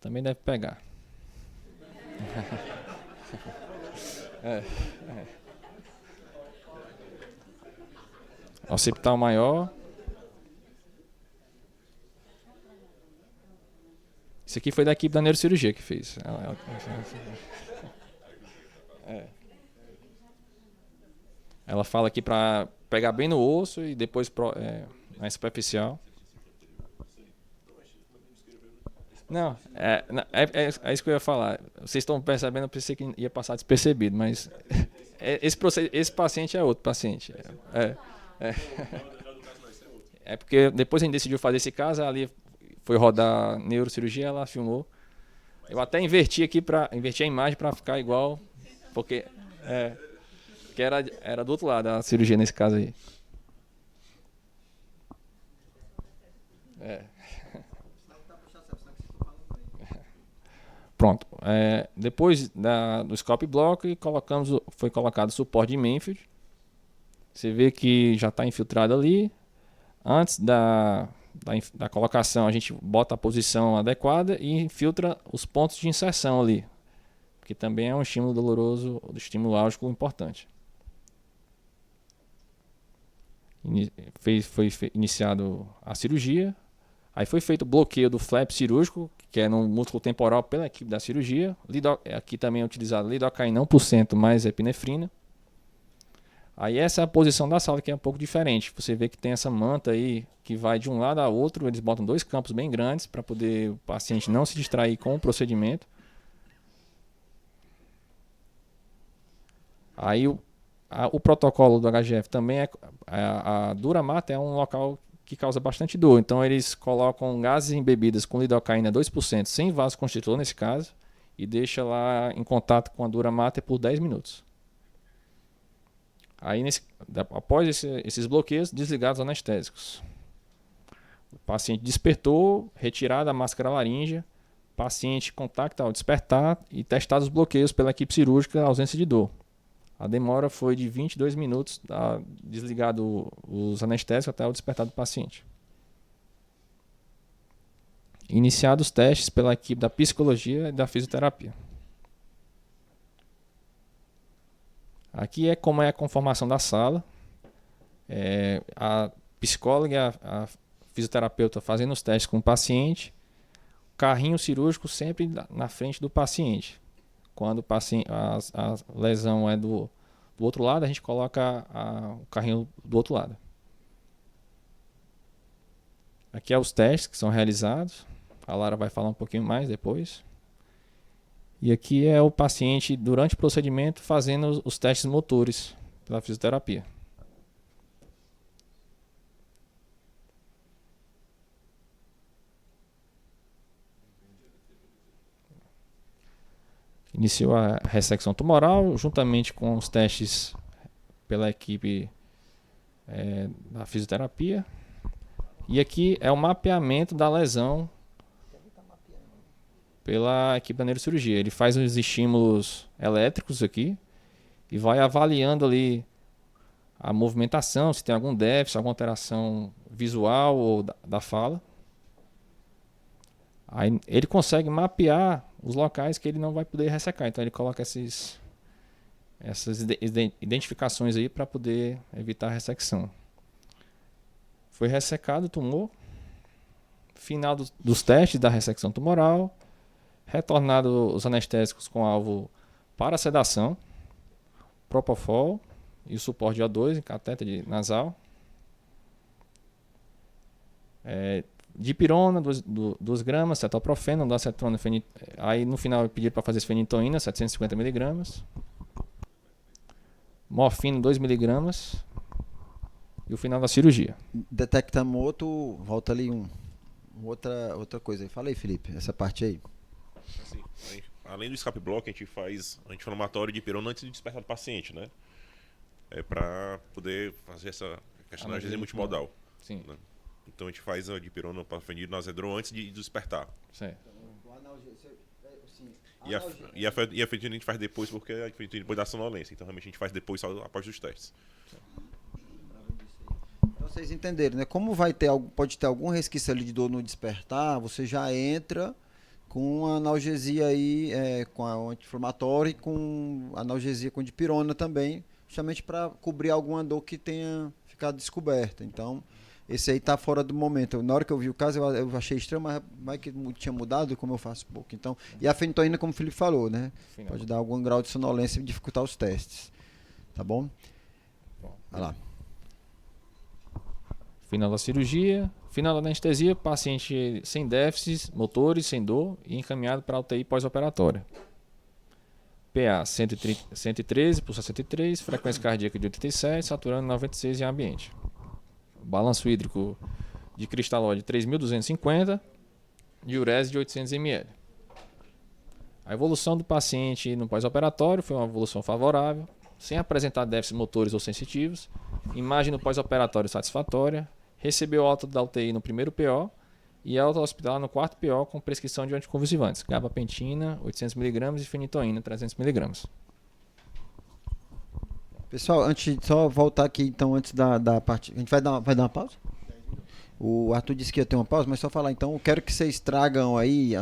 também deve pegar. Occipital maior. Isso aqui foi da equipe da neurocirurgia que fez. Ela fala aqui para pegar bem no osso e depois na superficial. Não, é isso que eu ia falar. Vocês estão percebendo, eu pensei que ia passar despercebido, mas esse paciente é outro paciente. É porque depois a gente decidiu fazer esse caso, ali foi rodar neurocirurgia, ela filmou. Eu até inverti a imagem para ficar igual, porque que era do outro lado a cirurgia nesse caso aí. Pronto. Depois do scope block, foi colocado o suporte de Menfield. Você vê que já está infiltrado ali. Antes da colocação, a gente bota a posição adequada e infiltra os pontos de inserção ali, que também é um estímulo doloroso, um estímulo álgico importante. Foi iniciado a cirurgia. Aí foi feito o bloqueio do flap cirúrgico, que é no músculo temporal pela equipe da cirurgia. Aqui também é utilizado lidocaína 1% mais epinefrina. Aí essa é a posição da sala, que é um pouco diferente. Você vê que tem essa manta aí que vai de um lado a outro. Eles botam 2 campos bem grandes para poder o paciente não se distrair com o procedimento. Aí o protocolo do HGF também a dura mata é um local que causa bastante dor. Então eles colocam gases em bebidas com lidocaína 2%, sem vasoconstritor nesse caso, e deixa lá em contato com a dura mata por 10 minutos. Aí após esses bloqueios, desligados os anestésicos. O paciente despertou, retirada a máscara laríngea, paciente contacta ao despertar e testados os bloqueios pela equipe cirúrgica, ausência de dor. A demora foi de 22 minutos, desligado os anestésicos até o despertar do paciente. Iniciados os testes pela equipe da psicologia e da fisioterapia. Aqui é como é a conformação da sala. A psicóloga e a fisioterapeuta fazendo os testes com o paciente. Carrinho cirúrgico sempre na frente do paciente. Quando a lesão é do outro lado, a gente coloca o carrinho do outro lado. Aqui é os testes que são realizados. A Lara vai falar um pouquinho mais depois. E aqui é o paciente, durante o procedimento, fazendo os testes motores pela fisioterapia. Iniciou a ressecção tumoral, juntamente com os testes pela equipe da fisioterapia. E aqui é o mapeamento da lesão pela equipe da neurocirurgia. Ele faz os estímulos elétricos aqui e vai avaliando ali a movimentação, se tem algum déficit, alguma alteração visual ou da fala. Aí ele consegue mapear os locais que ele não vai poder ressecar. Então ele coloca essas identificações aí para poder evitar a ressecção. Foi ressecado o tumor. Final dos testes da ressecção tumoral. Retornado os anestésicos com alvo para sedação. Propofol e o suporte de O2 em catéter nasal. dipirona, 2 gramas, cetoprofeno, doacetona, aí no final eu pedi para fazer fenitoína, 750 miligramas, morfina, 2 miligramas, e o final da cirurgia. Detectamos outro, volta ali outra coisa aí. Fala aí, Felipe, essa parte aí. Assim, além do escape block, a gente faz anti-inflamatório de pirona antes de despertar do paciente, né? É para poder fazer essa questão da analgesia multimodal. Sim. Né? Então a gente faz a dipirona, parafenil, nazedron antes de despertar. Certo. E a fenitoína a gente faz depois, porque a fenitoína depois da sonolência. Então realmente a gente faz depois, só após os testes. Então vocês entenderam, né? Como pode ter algum resquício ali de dor no despertar, você já entra com a analgesia aí, com a anti-inflamatória e com analgesia com dipirona também, justamente para cobrir alguma dor que tenha ficado descoberta. Então, esse aí tá fora do momento. Na hora que eu vi o caso, eu achei estranho, mas vai que tinha mudado, como eu faço pouco. Então, e a fenitoína, como o Felipe falou, né? Final. Pode dar algum grau de sonolência e dificultar os testes. Tá bom? Vai lá. Final da cirurgia, final da anestesia, paciente sem déficits motores, sem dor e encaminhado para a UTI pós-operatória. PA 113 por 63, frequência cardíaca de 87, saturando 96 em ambiente. Balanço hídrico de cristalóide 3.250, diurese de 800 ml. A evolução do paciente no pós-operatório foi uma evolução favorável, sem apresentar déficits motores ou sensitivos, imagem no pós-operatório satisfatória, recebeu alta da UTI no primeiro PO e alta hospitalar no quarto PO com prescrição de anticonvulsivantes, gabapentina 800mg e fenitoína 300mg. Pessoal, antes de só voltar aqui, então, antes da parte. A gente vai dar uma pausa? O Arthur disse que ia ter uma pausa, mas só falar, então, eu quero que vocês tragam aí,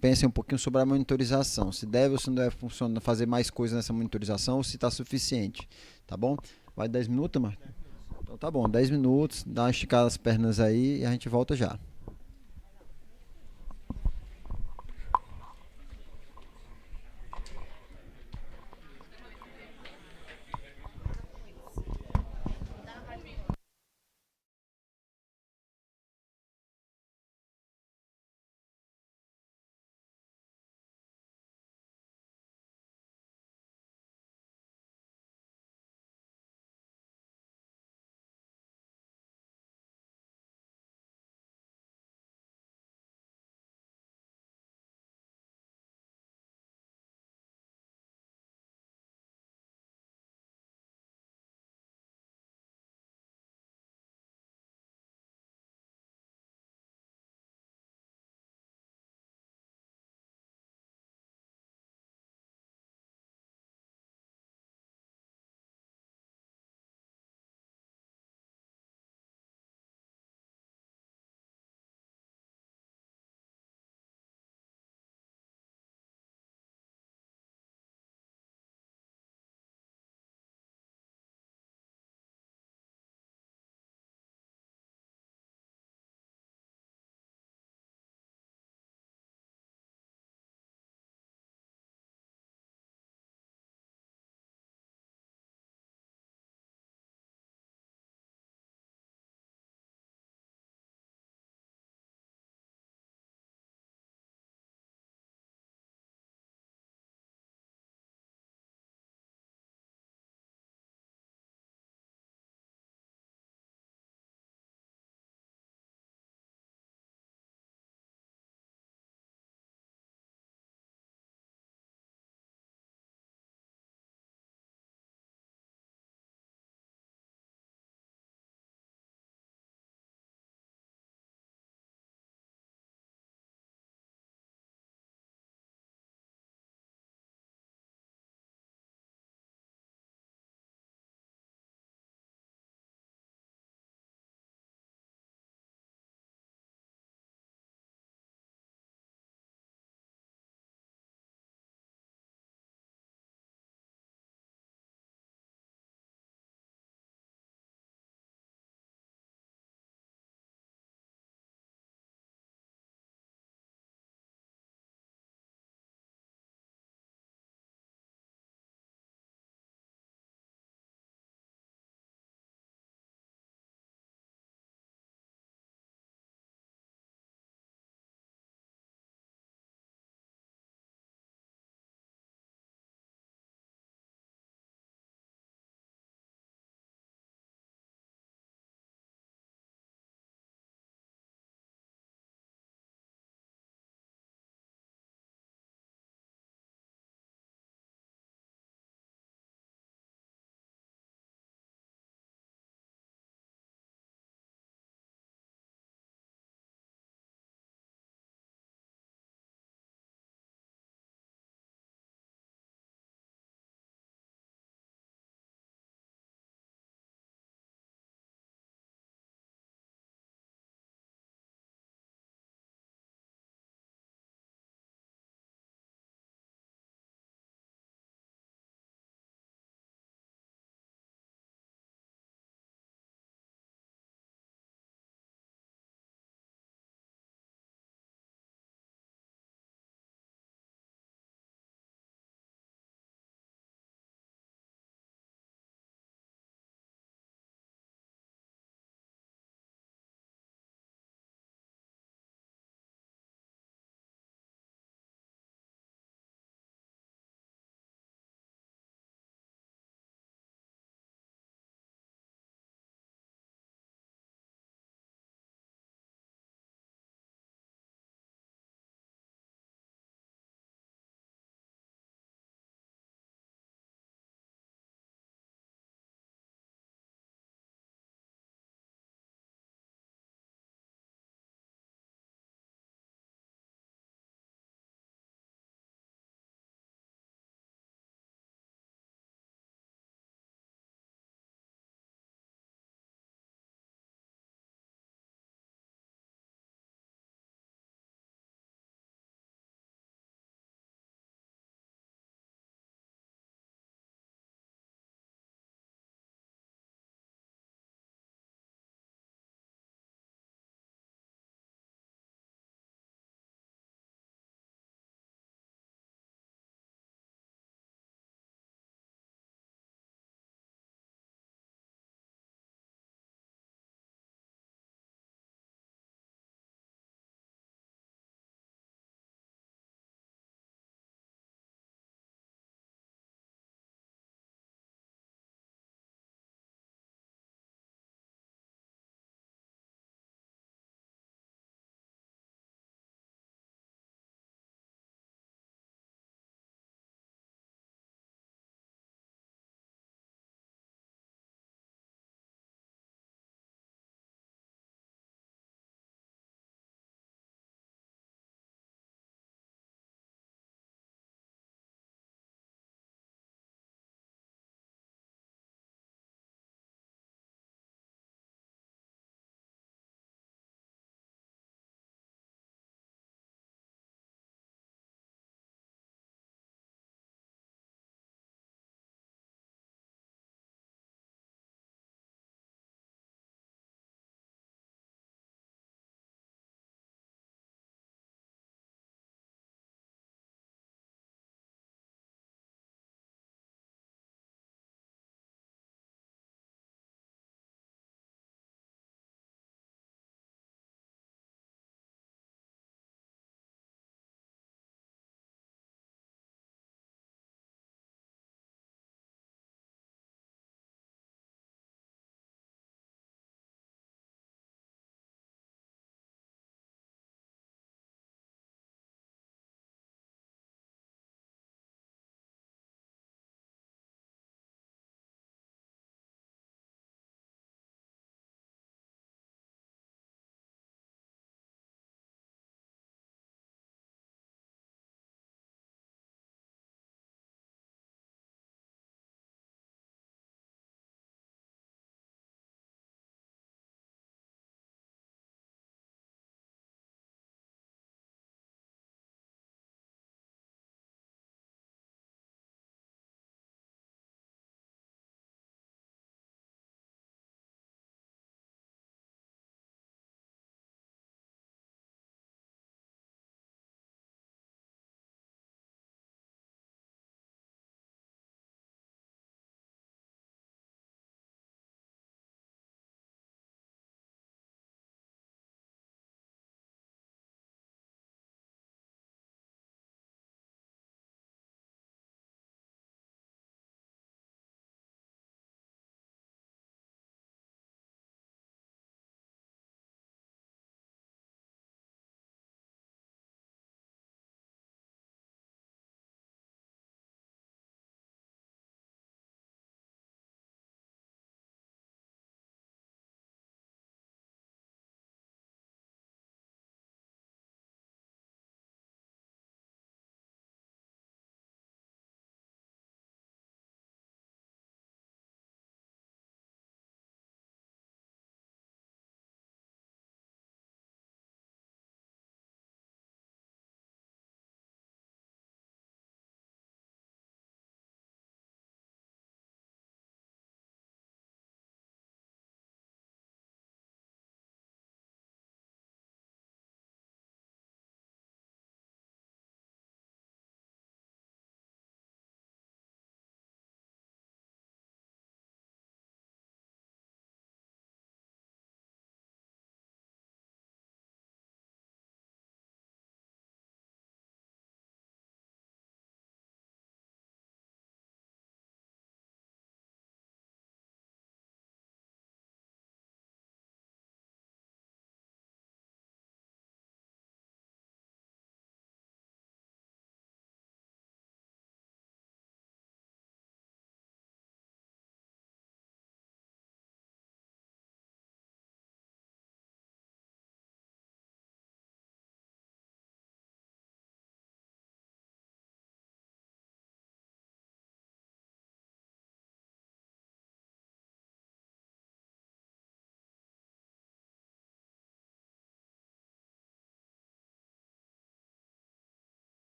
pensem um pouquinho sobre a monitorização. Se deve ou se não deve fazer mais coisas nessa monitorização ou se está suficiente. Tá bom? Vai 10 minutos, Marcos? Então tá bom, 10 minutos, dá uma esticada as pernas aí e a gente volta já.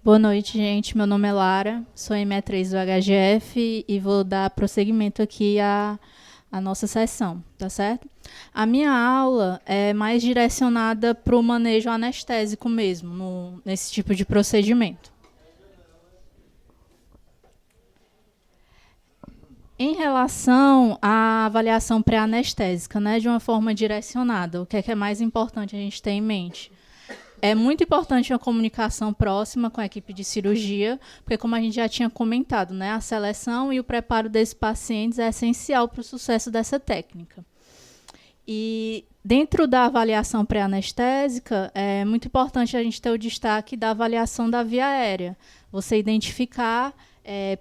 Boa noite, gente. Meu nome é Lara, sou ME3 do HGF e vou dar prosseguimento aqui à nossa sessão, tá certo? A minha aula é mais direcionada para o manejo anestésico mesmo, nesse tipo de procedimento. Em relação à avaliação pré-anestésica, né, de uma forma direcionada, o que é mais importante a gente ter em mente? É muito importante uma comunicação próxima com a equipe de cirurgia, porque, como a gente já tinha comentado, né, a seleção e o preparo desses pacientes é essencial para o sucesso dessa técnica. E dentro da avaliação pré-anestésica, é muito importante a gente ter o destaque da avaliação da via aérea. Você identificar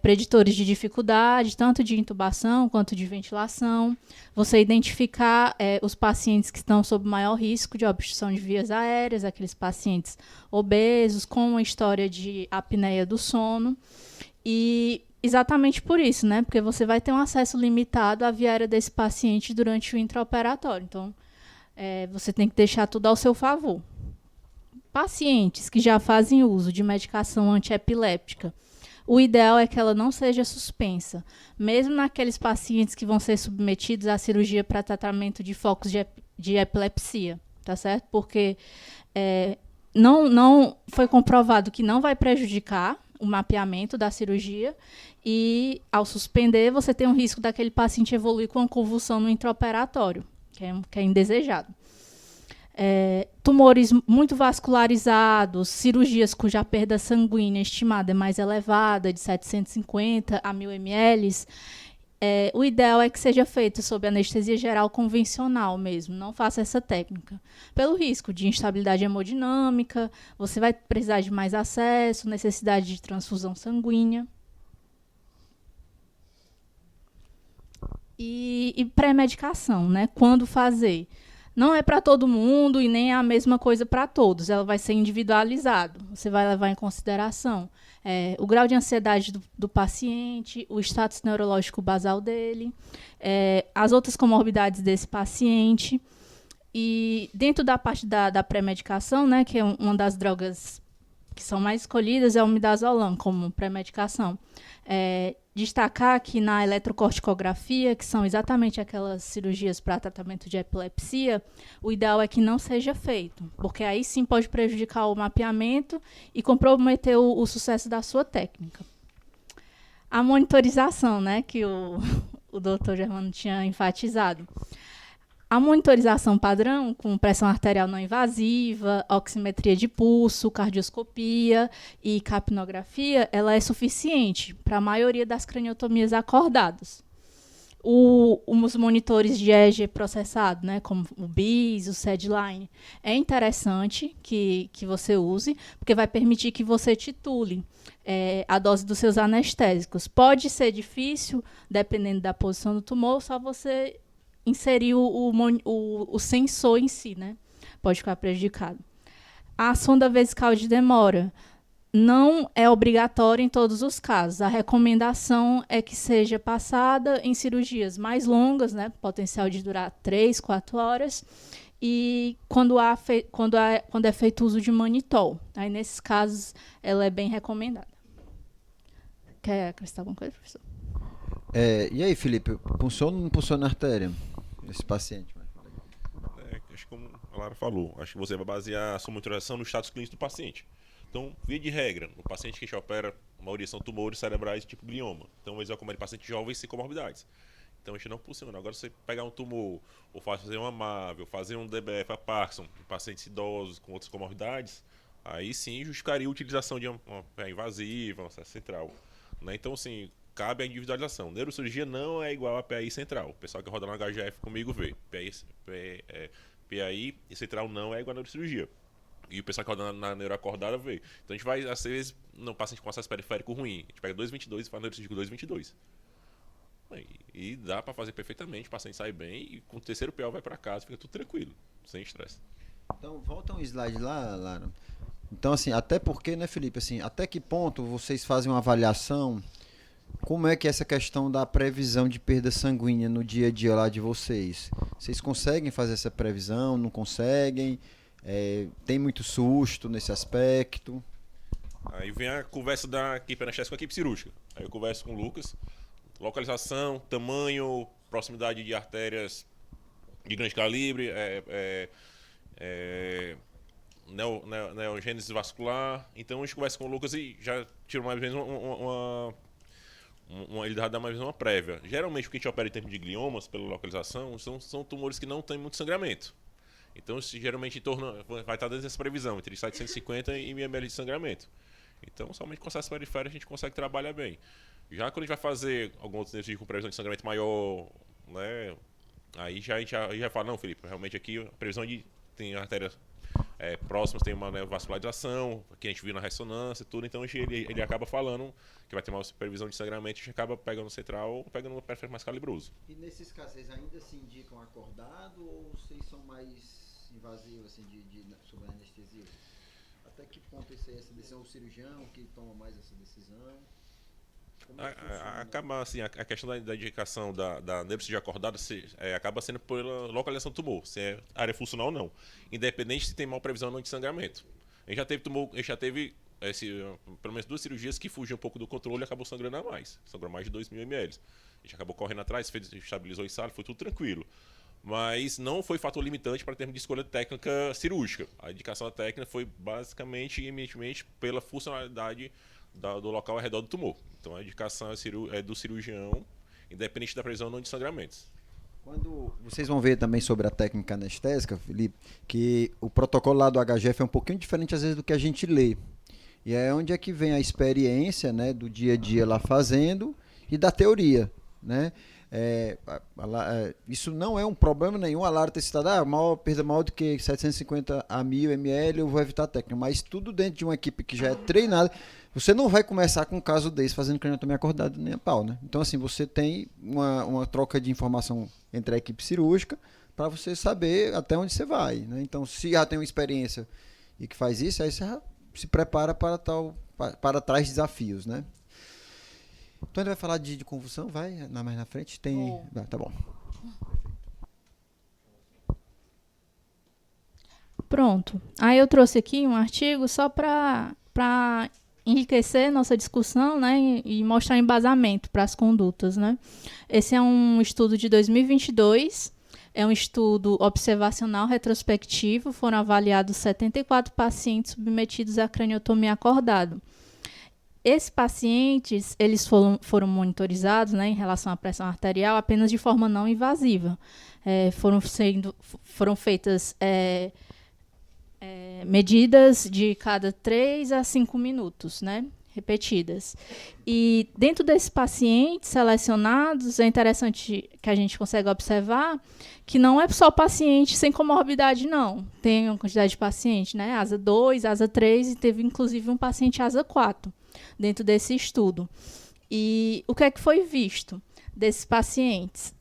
preditores de dificuldade, tanto de intubação quanto de ventilação. Você identificar os pacientes que estão sob maior risco de obstrução de vias aéreas, aqueles pacientes obesos, com uma história de apneia do sono. E exatamente por isso, né? Porque você vai ter um acesso limitado à via aérea desse paciente durante o intraoperatório. Então, você tem que deixar tudo ao seu favor. Pacientes que já fazem uso de medicação antiepiléptica, o ideal é que ela não seja suspensa, mesmo naqueles pacientes que vão ser submetidos à cirurgia para tratamento de focos de epilepsia, tá certo? Porque não foi comprovado que não vai prejudicar o mapeamento da cirurgia e, ao suspender, você tem um risco daquele paciente evoluir com uma convulsão no intraoperatório, que é indesejado. Tumores muito vascularizados, cirurgias cuja perda sanguínea estimada é mais elevada, de 750 a 1000 ml, o ideal é que seja feito sob anestesia geral convencional mesmo, não faça essa técnica. Pelo risco de instabilidade hemodinâmica, você vai precisar de mais acesso, necessidade de transfusão sanguínea. E pré-medicação, né? Quando fazer? Não é para todo mundo e nem é a mesma coisa para todos. Ela vai ser individualizado. Você vai levar em consideração o grau de ansiedade do paciente, o status neurológico basal dele, as outras comorbidades desse paciente. E dentro da parte da pré-medicação, né, que é uma das drogas que são mais escolhidas, é o midazolam como pré-medicação. Destacar que na eletrocorticografia, que são exatamente aquelas cirurgias para tratamento de epilepsia, o ideal é que não seja feito, porque aí sim pode prejudicar o mapeamento e comprometer o sucesso da sua técnica. A monitorização, né, que o doutor Germano tinha enfatizado. A monitorização padrão, com pressão arterial não invasiva, oximetria de pulso, cardioscopia e capnografia, ela é suficiente para a maioria das craniotomias acordadas. Os monitores de EEG processado, né, como o BIS, o SedLine, é interessante que você use, porque vai permitir que você titule a dose dos seus anestésicos. Pode ser difícil, dependendo da posição do tumor, só você inserir o sensor em si, né? Pode ficar prejudicado. A sonda vesical de demora não é obrigatória em todos os casos. A recomendação é que seja passada em cirurgias mais longas, né? Potencial de durar 3, 4 horas, e quando é feito uso de manitol. Aí, nesses casos, ela é bem recomendada. Quer acrescentar alguma coisa, professor? E aí, Felipe, funciona ou não funciona a artéria? Esse paciente. Acho que como a Lara falou, acho que você vai basear a sua monitorização no status clínico do paciente. Então, via de regra, o paciente que a gente opera, a maioria são tumores cerebrais tipo glioma. Então, eles vão comer pacientes jovens sem comorbidades. Então, a gente não funciona. Agora, você pegar um tumor, ou fazer um amável, fazer um DBF a Parkinson, em pacientes idosos com outras comorbidades, aí sim justificaria a utilização de uma PA invasiva, uma acesso central. Né? Então, assim, cabe a individualização. Neurocirurgia não é igual a PAI central. O pessoal que roda no HGF comigo vê. PAI e central não é igual a neurocirurgia. E o pessoal que roda na neuroacordada vê. Então a gente vai, às vezes, no paciente com acesso periférico ruim, a gente pega 2,22 e faz neurocirúrgico 2,22. E dá pra fazer perfeitamente, o paciente sai bem e com o terceiro PO vai pra casa, fica tudo tranquilo, sem estresse. Então, volta um slide lá, Lara. Então, assim, até porque, né, Felipe, assim, até que ponto vocês fazem uma avaliação? Como é que é essa questão da previsão de perda sanguínea no dia a dia lá de vocês? Vocês conseguem fazer essa previsão? Não conseguem? Tem muito susto nesse aspecto? Aí vem a conversa da equipe anestésica com a equipe cirúrgica. Aí eu converso com o Lucas. Localização, tamanho, proximidade de artérias de grande calibre, neogênese vascular. Então a gente conversa com o Lucas e já tira mais ou menos ele dá mais ou menos uma prévia. Geralmente o que a gente opera em termos de gliomas pela localização são tumores que não têm muito sangramento. Então geralmente vai estar dentro dessa previsão, entre 750 e 1000 ml de sangramento. Então somente com acesso periférico a gente consegue trabalhar bem. Já quando a gente vai fazer algum outro com previsão de sangramento maior, né, aí a gente já fala, não, Felipe, realmente aqui a previsão de tem artérias próximas, tem uma vascularização, que a gente viu na ressonância e tudo, então ele acaba falando que vai ter uma previsão de sangramento, a gente acaba pegando central ou pegando um periférico mais calibroso. E nesses casos, vocês ainda se indicam acordado ou vocês são mais invasivos assim, sobre a anestesia? Até que ponto essa decisão é o cirurgião que toma mais essa decisão? Acaba assim, a questão da indicação da neurocirurgia acordada acaba sendo pela localização do tumor, se é área funcional ou não, independente se tem mal previsão ou não de sangramento. A gente já teve pelo menos 2 cirurgias que fugiam um pouco do controle e acabou sangrando a mais. Sangrou mais de 2.000 ml. A gente acabou correndo atrás, estabilizou em sala, foi tudo tranquilo. Mas não foi fator limitante para termos de escolha técnica cirúrgica. A indicação da técnica foi basicamente e eminentemente pela funcionalidade do local ao redor do tumor. Então a indicação é do cirurgião, independente da previsão ou não de sangramentos. Quando vocês vão ver também sobre a técnica anestésica, Felipe, que o protocolo lá do HGF é um pouquinho diferente às vezes do que a gente lê. E é onde é que vem a experiência, né, do dia a dia lá fazendo e da teoria, né? Isso não é um problema nenhum. A Lara ter citado, perda maior do que 750 a 1000 ml, eu vou evitar a técnica. Mas tudo dentro de uma equipe que já é treinada. Você não vai começar com um caso desse fazendo craniotomia acordada nem a pau, né? Então, assim, você tem uma troca de informação entre a equipe cirúrgica para você saber até onde você vai, né? Então, se já tem uma experiência e que faz isso, aí você já se prepara para tais desafios, né? Então ele vai falar de convulsão, vai mais na frente, tem... Tá bom. Pronto. Aí eu trouxe aqui um artigo só para enriquecer nossa discussão, né, e mostrar embasamento para as condutas, né. Esse é um estudo de 2022, é um estudo observacional retrospectivo, foram avaliados 74 pacientes submetidos à craniotomia acordado. Esses pacientes, eles foram monitorizados, né, em relação à pressão arterial apenas de forma não invasiva. Foram feitas medidas de cada 3 a 5 minutos, né, repetidas. E dentro desses pacientes selecionados, é interessante que a gente consegue observar que não é só paciente sem comorbidade, não. Tem uma quantidade de paciente, né, ASA 2, ASA 3, e teve inclusive um paciente ASA 4 dentro desse estudo. E o que é que foi visto desses pacientes?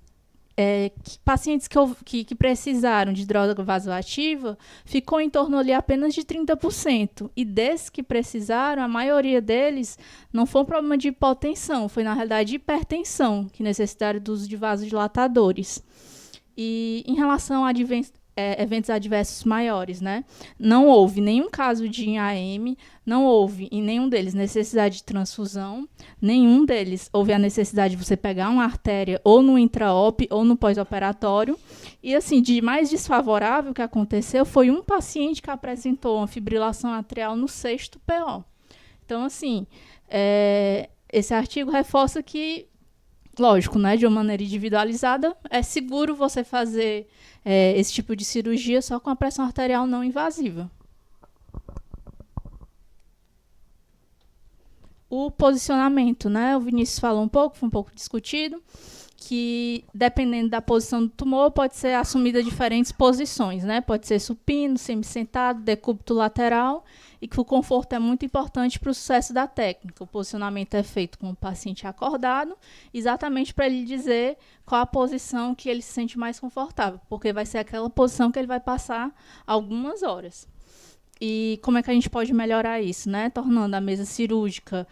Pacientes que precisaram de droga vasoativa ficou em torno ali apenas de 30%. E desses que precisaram, a maioria deles não foi um problema de hipotensão, foi na realidade de hipertensão, que necessitaram do uso de vasodilatadores. E em relação a eventos adversos maiores, né? Não houve nenhum caso de IAM, não houve em nenhum deles necessidade de transfusão, nenhum deles houve a necessidade de você pegar uma artéria ou no intra-op ou no pós-operatório. E assim, de mais desfavorável que aconteceu foi um paciente que apresentou uma fibrilação atrial no 6º PO. Então, assim, esse artigo reforça que, lógico, né, de uma maneira individualizada, é seguro você fazer esse tipo de cirurgia só com a pressão arterial não invasiva. O posicionamento, né? O Vinícius falou um pouco, foi um pouco discutido, que dependendo da posição do tumor, pode ser assumida diferentes posições, né? Pode ser supino, semi-sentado, decúbito lateral, e que o conforto é muito importante para o sucesso da técnica. O posicionamento é feito com o paciente acordado, exatamente para ele dizer qual a posição que ele se sente mais confortável, porque vai ser aquela posição que ele vai passar algumas horas. E como é que a gente pode melhorar isso, né? Tornando a mesa cirúrgica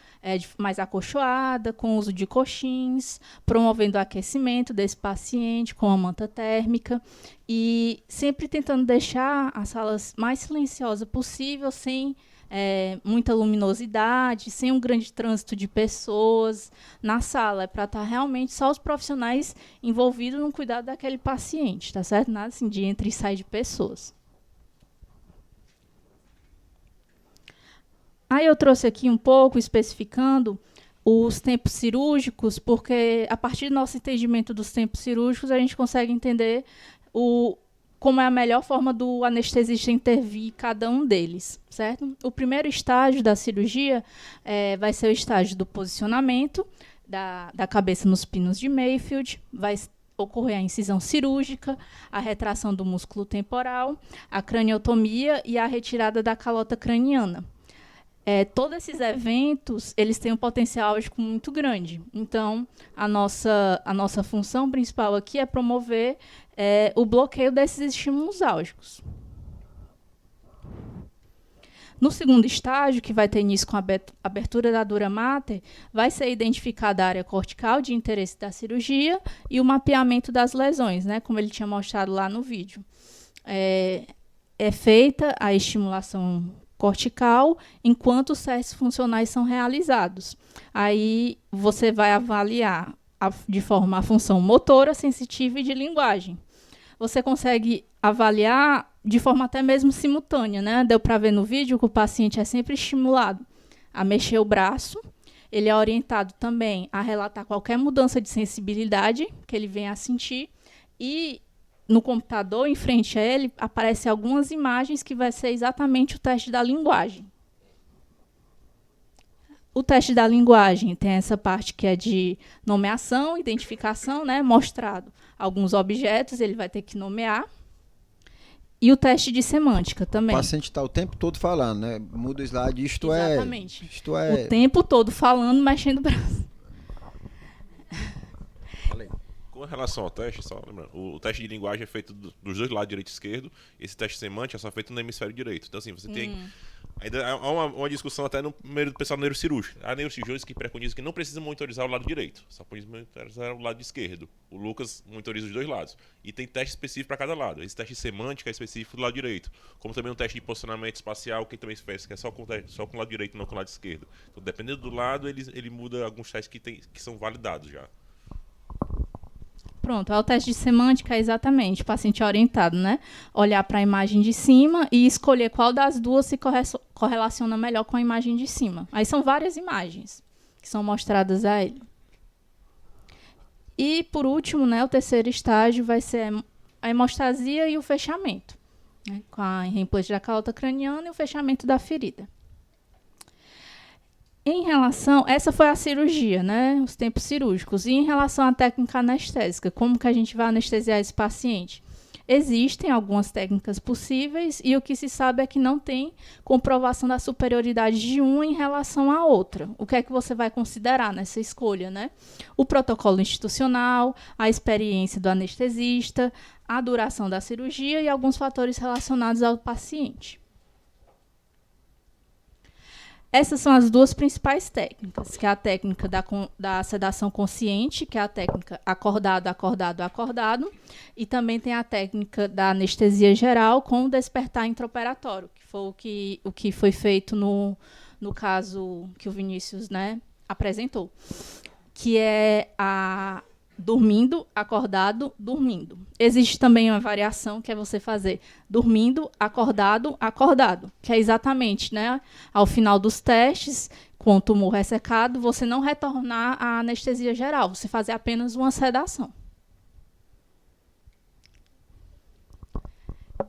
mais acolchoada, com uso de coxins, promovendo o aquecimento desse paciente com a manta térmica e sempre tentando deixar as salas mais silenciosas possível, sem muita luminosidade, sem um grande trânsito de pessoas na sala. É para estar realmente só os profissionais envolvidos no cuidado daquele paciente, tá certo? Nada assim de entra e sai de pessoas. Aí eu trouxe aqui um pouco, especificando os tempos cirúrgicos, porque a partir do nosso entendimento dos tempos cirúrgicos, a gente consegue entender como é a melhor forma do anestesista intervir em cada um deles, certo? O primeiro estágio da cirurgia vai ser o estágio do posicionamento da cabeça nos pinos de Mayfield, vai ocorrer a incisão cirúrgica, a retração do músculo temporal, a craniotomia e a retirada da calota craniana. Todos esses eventos, eles têm um potencial álgico muito grande. Então, a nossa função principal aqui é promover o bloqueio desses estímulos álgicos. No segundo estágio, que vai ter início com a abertura da dura mater, vai ser identificada a área cortical de interesse da cirurgia e o mapeamento das lesões, né, como ele tinha mostrado lá no vídeo. É feita a estimulação cortical enquanto os testes funcionais são realizados. Aí você vai avaliar de forma a função motora, sensitiva e de linguagem. Você consegue avaliar de forma até mesmo simultânea, né? Deu para ver no vídeo que o paciente é sempre estimulado a mexer o braço. Ele é orientado também a relatar qualquer mudança de sensibilidade que ele venha a sentir. E no computador, em frente a ele, aparecem algumas imagens que vai ser exatamente o teste da linguagem. O teste da linguagem tem essa parte que é de nomeação, identificação, né? Mostrado alguns objetos, ele vai ter que nomear. E o teste de semântica também. O paciente está o tempo todo falando, né? Muda o slide, exatamente. Isto é... O tempo todo falando, mexendo o braço. Com relação ao teste, só lembrando, o teste de linguagem é feito dos dois lados, direito e esquerdo. Esse teste semântico é só feito no hemisfério direito. Então, assim, você tem... Ainda há uma discussão até no meio do pessoal neurocirúrgico. Há neurocirurgiões que preconizam que não precisa monitorizar o lado direito, só precisa monitorizar o lado esquerdo. O Lucas monitoriza os dois lados. E tem teste específico para cada lado. Esse teste semântico é específico do lado direito. Como também um teste de posicionamento espacial, que também se faz, que é só com o lado direito, não com o lado esquerdo. Então, dependendo do lado, ele muda alguns testes que são validados já. Pronto, o teste de semântica é exatamente o paciente orientado, né? Olhar para a imagem de cima e escolher qual das duas se correlaciona melhor com a imagem de cima. Aí são várias imagens que são mostradas a ele. E, por último, né, o terceiro estágio vai ser a hemostasia e o fechamento, né, com a reimplante da calota craniana e o fechamento da ferida. Em relação, essa foi a cirurgia, né, os tempos cirúrgicos. E em relação à técnica anestésica, como que a gente vai anestesiar esse paciente? Existem algumas técnicas possíveis e o que se sabe é que não tem comprovação da superioridade de uma em relação à outra. O que é que você vai considerar nessa escolha, né? O protocolo institucional, a experiência do anestesista, a duração da cirurgia e alguns fatores relacionados ao paciente. Essas são as duas principais técnicas, que é a técnica da sedação consciente, que é a técnica acordado, acordado, acordado, e também tem a técnica da anestesia geral com o despertar intraoperatório, que foi o que foi feito no caso que o Vinícius, né, apresentou, que é a dormindo, acordado, dormindo. Existe também uma variação que é você fazer dormindo, acordado, acordado, que é exatamente, né, ao final dos testes, com o tumor ressecado, você não retornar à anestesia geral, você fazer apenas uma sedação.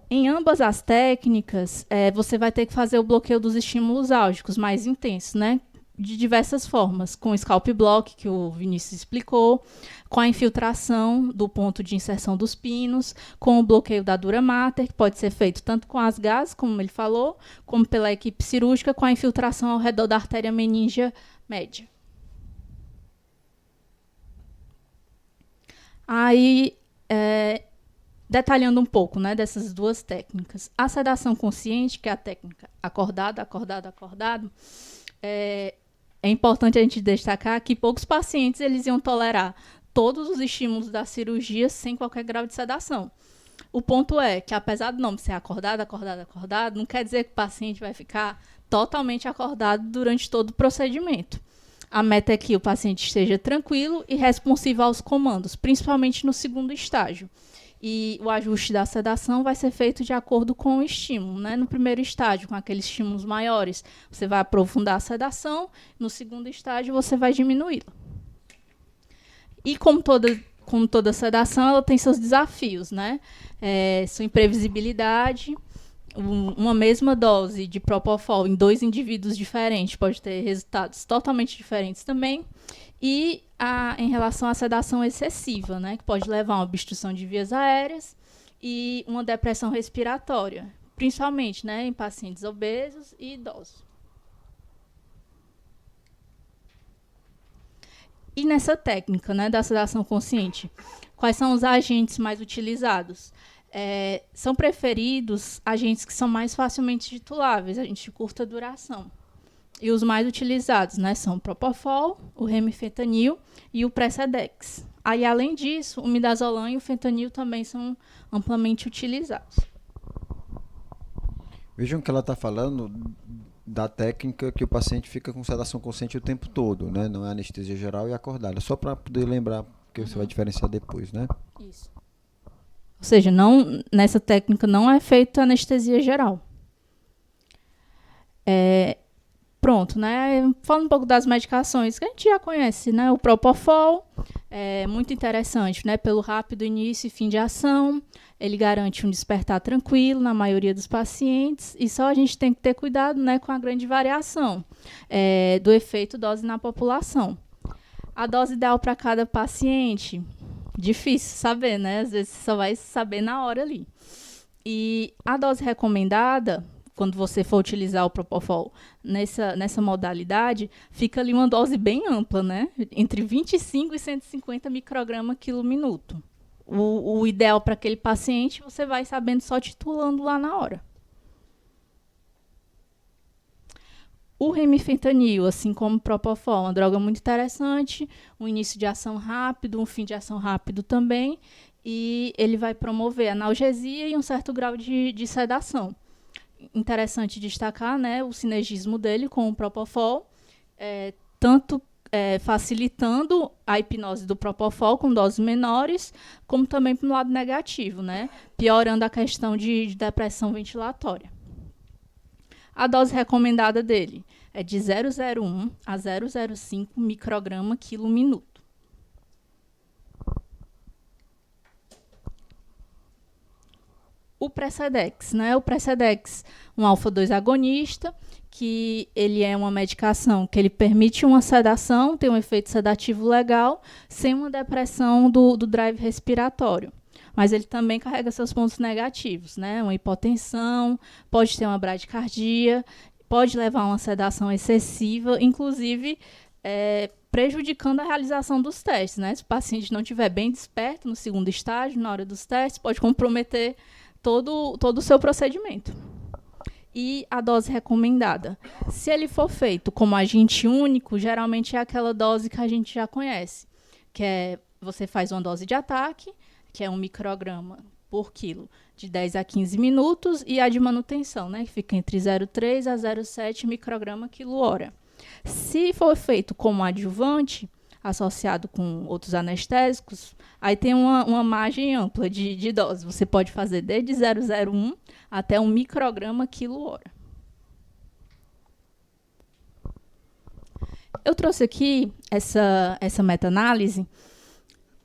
Em ambas as técnicas, você vai ter que fazer o bloqueio dos estímulos álgicos mais intensos, né? De diversas formas, com o scalp block, que o Vinícius explicou, com a infiltração do ponto de inserção dos pinos, com o bloqueio da dura mater, que pode ser feito tanto com as gases, como ele falou, como pela equipe cirúrgica, com a infiltração ao redor da artéria meníngea média. Aí, detalhando um pouco, né, dessas duas técnicas. A sedação consciente, que é a técnica acordado, acordado, acordado, é importante a gente destacar que poucos pacientes eles iam tolerar todos os estímulos da cirurgia sem qualquer grau de sedação. O ponto é que, apesar do nome ser acordado, acordado, acordado, não quer dizer que o paciente vai ficar totalmente acordado durante todo o procedimento. A meta é que o paciente esteja tranquilo e responsivo aos comandos, principalmente no segundo estágio. E o ajuste da sedação vai ser feito de acordo com o estímulo, né? No primeiro estágio, com aqueles estímulos maiores, você vai aprofundar a sedação. No segundo estágio, você vai diminuí-la. E como toda sedação, ela tem seus desafios, né? Sua imprevisibilidade. Uma mesma dose de Propofol em 2 indivíduos diferentes pode ter resultados totalmente diferentes também. E em relação à sedação excessiva, né, que pode levar a uma obstrução de vias aéreas e uma depressão respiratória, principalmente, né, em pacientes obesos e idosos. E nessa técnica, né, da sedação consciente, quais são os agentes mais utilizados? São preferidos agentes que são mais facilmente tituláveis, agentes de curta duração. E os mais utilizados, né, são o Propofol, o remifentanil e o Precedex. Aí, além disso, o midazolam e o fentanil também são amplamente utilizados. Vejam que ela está falando da técnica que o paciente fica com sedação consciente o tempo todo, né? Não é anestesia geral e acordada. Só para poder lembrar, porque você vai diferenciar depois, né? Isso. Ou seja, nessa técnica não é feita anestesia geral. Pronto, né? Falando um pouco das medicações que a gente já conhece, né? O Propofol é muito interessante, né? Pelo rápido início e fim de ação, ele garante um despertar tranquilo na maioria dos pacientes e só a gente tem que ter cuidado, né, com a grande variação do efeito dose na população. A dose ideal para cada paciente, difícil saber, né? Às vezes você só vai saber na hora ali. E a dose recomendada, quando você for utilizar o Propofol nessa modalidade, fica ali uma dose bem ampla, né? Entre 25 e 150 microgramas quilo minuto. O ideal para aquele paciente, você vai sabendo só titulando lá na hora. O remifentanil, assim como o Propofol, é uma droga muito interessante, um início de ação rápido, um fim de ação rápido também, e ele vai promover analgesia e um certo grau de sedação. Interessante destacar, né, o sinergismo dele com o Propofol, tanto facilitando a hipnose do Propofol com doses menores, como também para o lado negativo, né, piorando a questão de depressão ventilatória. A dose recomendada dele é de 0,01 a 0,05 micrograma quilo minuto. O Precedex, né? O Precedex, um alfa-2 agonista, que ele é uma medicação que ele permite uma sedação, tem um efeito sedativo legal, sem uma depressão do drive respiratório. Mas ele também carrega seus pontos negativos, né? Uma hipotensão, pode ter uma bradicardia, pode levar a uma sedação excessiva, inclusive prejudicando a realização dos testes, né? Se o paciente não estiver bem desperto no segundo estágio, na hora dos testes, pode comprometer todo o seu procedimento. E a dose recomendada. Se ele for feito como agente único, geralmente é aquela dose que a gente já conhece, que é você faz uma dose de ataque, que é 1 micrograma por quilo, de 10 a 15 minutos, e a de manutenção, né, que fica entre 0,3 a 0,7 micrograma quilo-hora. Se for feito como adjuvante, associado com outros anestésicos, aí tem uma margem ampla de dose. Você pode fazer desde 0,01 até 1 micrograma quilo-hora. Eu trouxe aqui essa meta-análise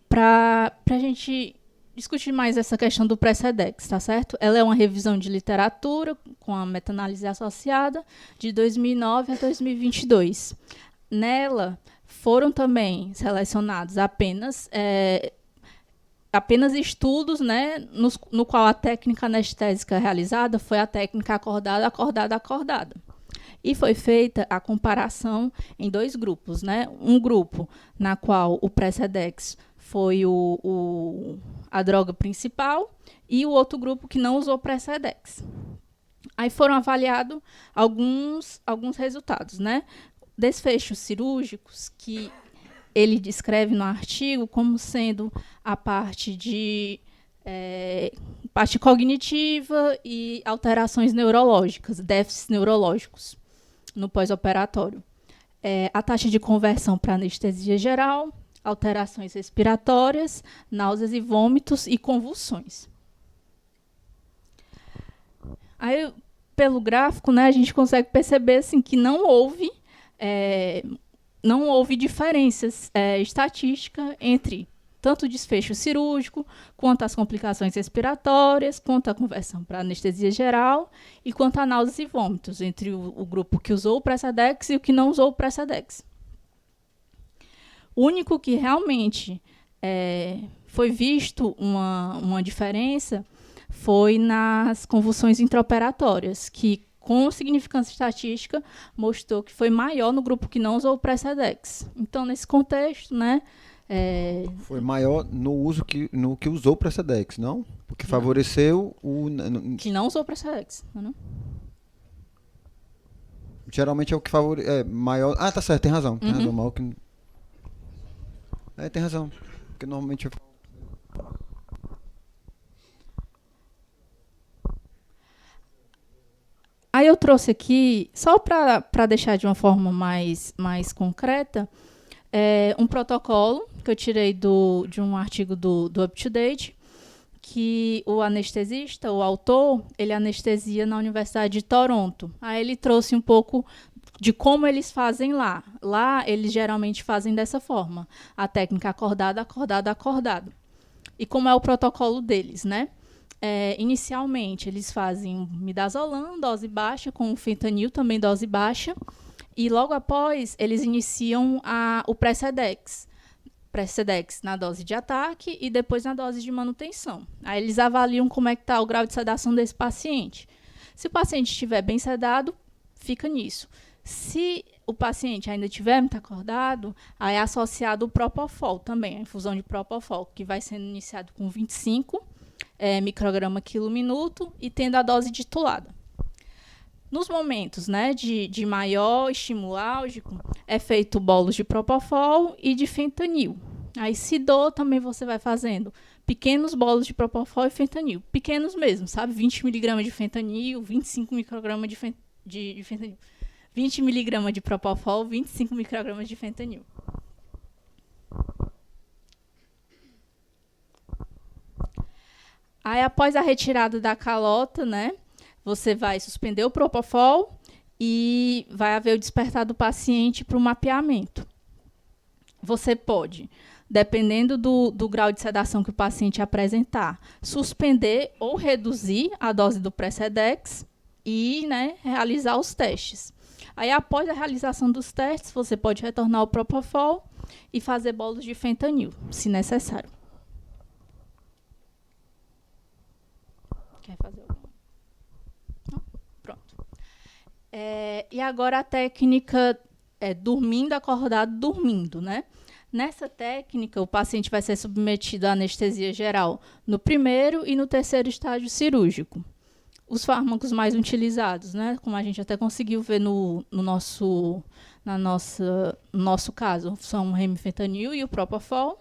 para a gente discutir mais essa questão do Precedex, tá certo? Ela é uma revisão de literatura com a meta-análise associada de 2009 a 2022. Nela, foram também selecionados apenas estudos, né, no qual a técnica anestésica realizada foi a técnica acordada, acordada, acordada. E foi feita a comparação em 2 grupos, né? Um grupo na qual o Precedex foi a droga principal, e o outro grupo que não usou Precedex. Aí foram avaliados alguns resultados, né? Desfechos cirúrgicos que ele descreve no artigo como sendo a parte de parte cognitiva e alterações neurológicas, déficits neurológicos no pós-operatório. A taxa de conversão para anestesia geral, alterações respiratórias, náuseas e vômitos e convulsões. Aí, pelo gráfico, né, a gente consegue perceber assim, que não houve diferenças estatísticas entre tanto o desfecho cirúrgico, quanto as complicações respiratórias, quanto a conversão para anestesia geral e quanto a náuseas e vômitos, entre o grupo que usou o Precedex e o que não usou o Precedex. O único que realmente foi visto uma diferença foi nas convulsões intraoperatórias, que com significância estatística mostrou que foi maior no grupo que não usou o Precedex. Então, nesse contexto, né, foi maior no que usou o Precedex, não? Porque favoreceu o... Que não usou o Precedex, não? Geralmente é o que favorece... maior... Ah, tá certo, tem razão. Tem razão, mal que... tem razão. Porque normalmente... Aí eu trouxe aqui, só para deixar de uma forma mais concreta, um protocolo que eu tirei de um artigo do UpToDate, que o anestesista, o autor, ele anestesia na Universidade de Toronto. Aí ele trouxe um pouco de como eles fazem lá. Lá, eles geralmente fazem dessa forma. A técnica acordado, acordado, acordado. E como é o protocolo deles, né? Inicialmente, eles fazem midazolam, dose baixa, com fentanil, também dose baixa. E logo após, eles iniciam o Precedex. Precedex na dose de ataque e depois na dose de manutenção. Aí eles avaliam como é que está o grau de sedação desse paciente. Se o paciente estiver bem sedado, fica nisso. Se o paciente ainda estiver muito acordado, aí é associado o Propofol também, a infusão de Propofol, que vai sendo iniciado com 25 micrograma quilo minuto e tendo a dose titulada. Nos momentos, né, de maior estímulo álgico, é feito bolos de Propofol e de fentanil. Aí, se dor, também você vai fazendo pequenos bolos de Propofol e fentanil. Pequenos mesmo, sabe? 20 mg de fentanil, 25 microgramas de fentanil. 20 mg de Propofol, 25 microgramas de fentanil. Aí, após a retirada da calota, né, você vai suspender o Propofol e vai haver o despertar do paciente para o mapeamento. Você pode, dependendo do grau de sedação que o paciente apresentar, suspender ou reduzir a dose do Precedex e, né, realizar os testes. Aí, após a realização dos testes, você pode retornar ao Propofol e fazer bolos de fentanil, se necessário. Quer fazer alguma? Não? Pronto. E agora a técnica dormindo, acordado, dormindo, né? Nessa técnica, o paciente vai ser submetido à anestesia geral no primeiro e no terceiro estágio cirúrgico. Os fármacos mais utilizados, né, como a gente até conseguiu ver no nosso caso, são o remifentanil e o Propofol.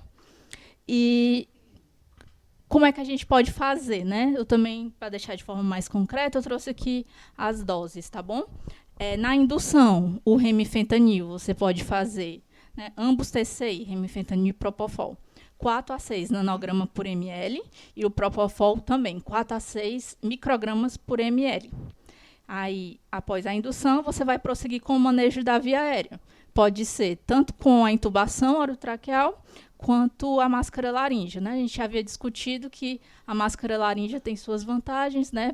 E como é que a gente pode fazer, né? Eu também, para deixar de forma mais concreta, eu trouxe aqui as doses, tá bom? Na indução, o remifentanil, você pode fazer, né, ambos TCI, remifentanil e Propofol, 4 a 6 nanogramas por ml, e o Propofol também, 4 a 6 microgramas por ml. Aí, após a indução, você vai prosseguir com o manejo da via aérea. Pode ser tanto com a intubação orotraqueal, quanto a máscara laríngea, né? A gente havia discutido que a máscara laríngea tem suas vantagens, né,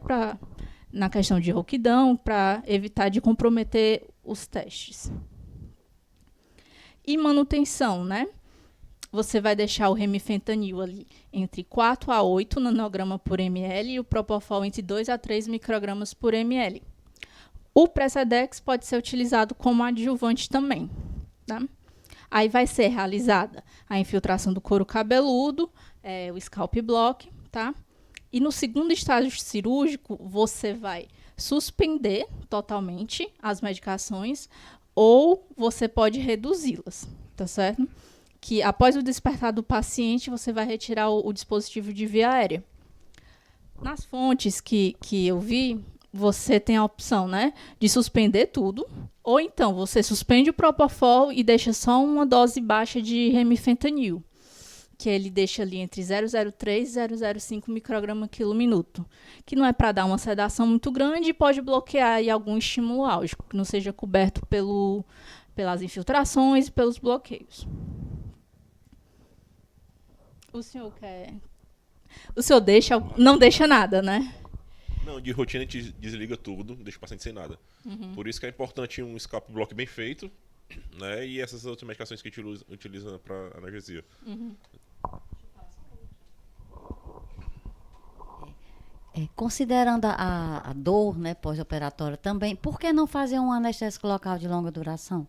na questão de rouquidão, para evitar de comprometer os testes. E manutenção, né? Você vai deixar o remifentanil ali entre 4 a 8 nanogramas por ml e o Propofol entre 2 a 3 microgramas por ml. O Precedex pode ser utilizado como adjuvante também, tá? Aí vai ser realizada a infiltração do couro cabeludo, o scalp block, tá? E no segundo estágio cirúrgico, você vai suspender totalmente as medicações ou você pode reduzi-las, tá certo? Que após o despertar do paciente, você vai retirar o dispositivo de via aérea. Nas fontes que eu vi, você tem a opção, né, de suspender tudo, ou então você suspende o Propofol e deixa só uma dose baixa de remifentanil, que ele deixa ali entre 0,03 e 0,05 micrograma quilo minuto, que não é para dar uma sedação muito grande e pode bloquear aí algum estímulo álgico, que não seja coberto pelas infiltrações e pelos bloqueios. O senhor quer... O senhor não deixa nada, né? Não, de rotina a gente desliga tudo, deixa o paciente sem nada. Por isso que é importante um scalp block bem feito, né? E essas outras medicações que a gente utiliza para analgesia. Considerando a dor, né, pós-operatória também, por que não fazer um anestésico local de longa duração?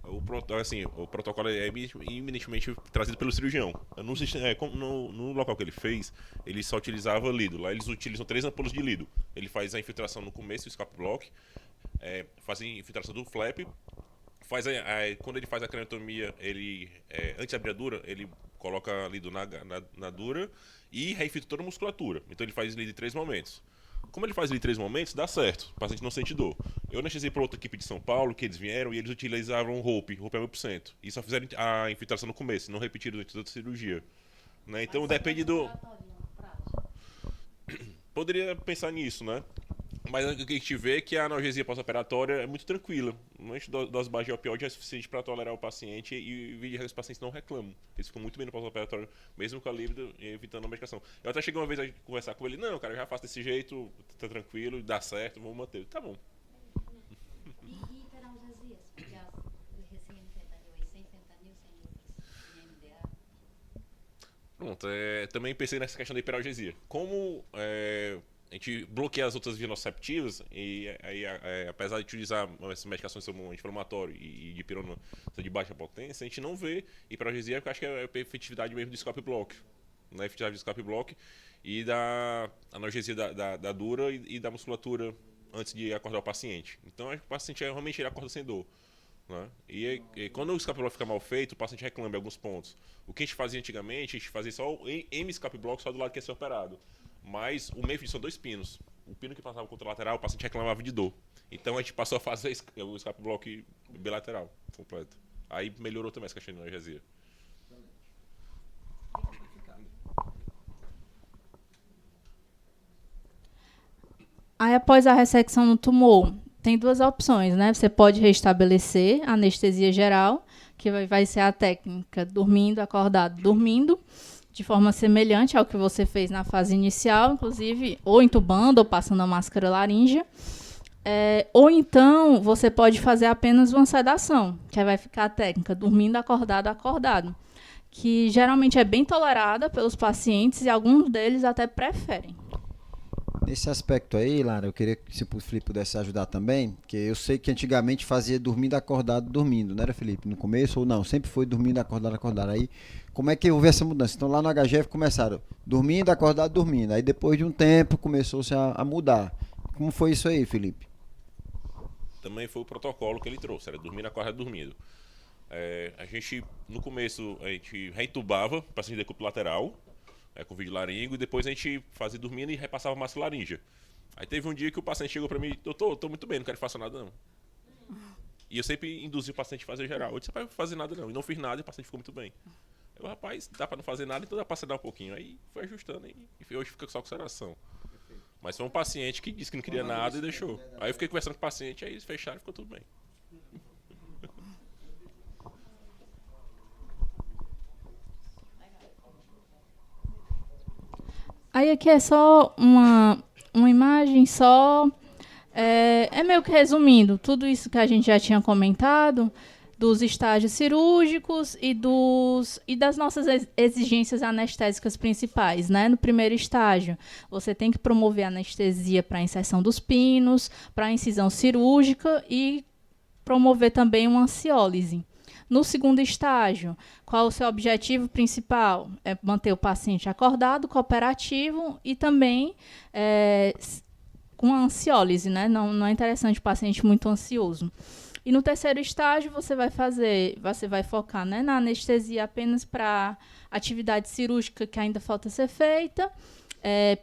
O protocolo é eminentemente trazido pelo cirurgião. No local que ele fez, ele só utilizava lido. Lá eles utilizam 3 ampolas de lido. Ele faz a infiltração no começo, o scalp block, faz a infiltração do flap, quando ele faz a craniotomia, antes de abrir a dura, ele coloca lido na dura e reinfiltra toda a musculatura. Então ele faz lido em 3 momentos. Como ele faz ali 3 momentos, dá certo. O paciente não sente dor. Eu anestesiei para outra equipe de São Paulo, que eles vieram e eles utilizavam rope é 1000%. E só fizeram a infiltração no começo, não repetiram durante toda a cirurgia. Né? Então depende do... Poderia pensar nisso, né? Mas o que a gente vê é que a analgesia pós-operatória é muito tranquila. Uma dose baixa de opioide é suficiente para tolerar o paciente e os pacientes não reclamam. Eles ficam muito bem no pós-operatório, mesmo com a líbida, evitando a medicação. Eu até cheguei uma vez a conversar com ele, não, cara, eu já faço desse jeito, tá tranquilo, dá certo, vamos manter. Tá bom. E hiperalgesias? Porque sem fentanil, sem MDA? Pronto, também pensei nessa questão da hiperalgesia. Como a gente bloqueia as outras vias nociceptivas e aí, apesar de utilizar essas medicações como anti-inflamatório e de pirona de baixa potência, a gente não vê hiperalgesia, porque acho que é a efetividade mesmo do scalp block, né? A efetividade do scalp block e da analgesia da dura e da musculatura antes de acordar o paciente. Então, acho que o paciente realmente ele acorda sem dor. Né? E quando o scalp block fica mal feito, o paciente reclama em alguns pontos. O que a gente fazia antigamente, a gente fazia só o M-scalp block só do lado que ia ser operado. Mas o MEF são 2 pinos. O pino que passava contra o lateral, o paciente reclamava de dor. Então a gente passou a fazer o scalp block bilateral completo. Aí melhorou também essa questão de analgesia. Aí, após a ressecção no tumor, tem 2 opções, né? Você pode restabelecer a anestesia geral, que vai ser a técnica dormindo, acordado, dormindo, de forma semelhante ao que você fez na fase inicial, inclusive, ou entubando, ou passando a máscara laríngea. Ou então, você pode fazer apenas uma sedação, que aí vai ficar a técnica dormindo, acordado, acordado, que geralmente é bem tolerada pelos pacientes e alguns deles até preferem. Nesse aspecto aí, Lara, eu queria que o Felipe pudesse ajudar também, porque eu sei que antigamente fazia dormindo, acordado, dormindo, não era, Felipe? No começo ou não? Sempre foi dormindo, acordado, acordado. Aí, como é que houve essa mudança? Então, lá no HGF começaram dormindo, acordado, dormindo. Aí, depois de um tempo, começou-se a mudar. Como foi isso aí, Felipe? Também foi o protocolo que ele trouxe, era dormindo, acordado, dormindo. A gente, no começo, a gente reintubava o paciente de decúbito lateral, com vídeo laríngeo, e depois a gente fazia dormindo e repassava massa laríngea. Aí teve um dia que o paciente chegou pra mim, doutor, eu tô muito bem, não quero que faça nada não. E eu sempre induzi o paciente a fazer geral. Eu disse, não vai fazer nada não. E não fiz nada e o paciente ficou muito bem. Eu, rapaz, dá pra não fazer nada, então dá pra sedar um pouquinho. Aí foi ajustando e hoje fica só com sedação. Mas foi um paciente que disse que não queria nada e deixou. Aí eu fiquei conversando com o paciente, aí eles fecharam e ficou tudo bem. Aí aqui é só uma imagem só, é meio que resumindo tudo isso que a gente já tinha comentado, dos estágios cirúrgicos e das nossas exigências anestésicas principais, né? No primeiro estágio, você tem que promover anestesia para a inserção dos pinos, para a incisão cirúrgica e promover também uma ansiólise. No segundo estágio, qual o seu objetivo principal? É manter o paciente acordado, cooperativo e também com a ansiólise, né? Não é interessante o paciente muito ansioso. E no terceiro estágio, você vai focar, né, na anestesia apenas para atividade cirúrgica que ainda falta ser feita.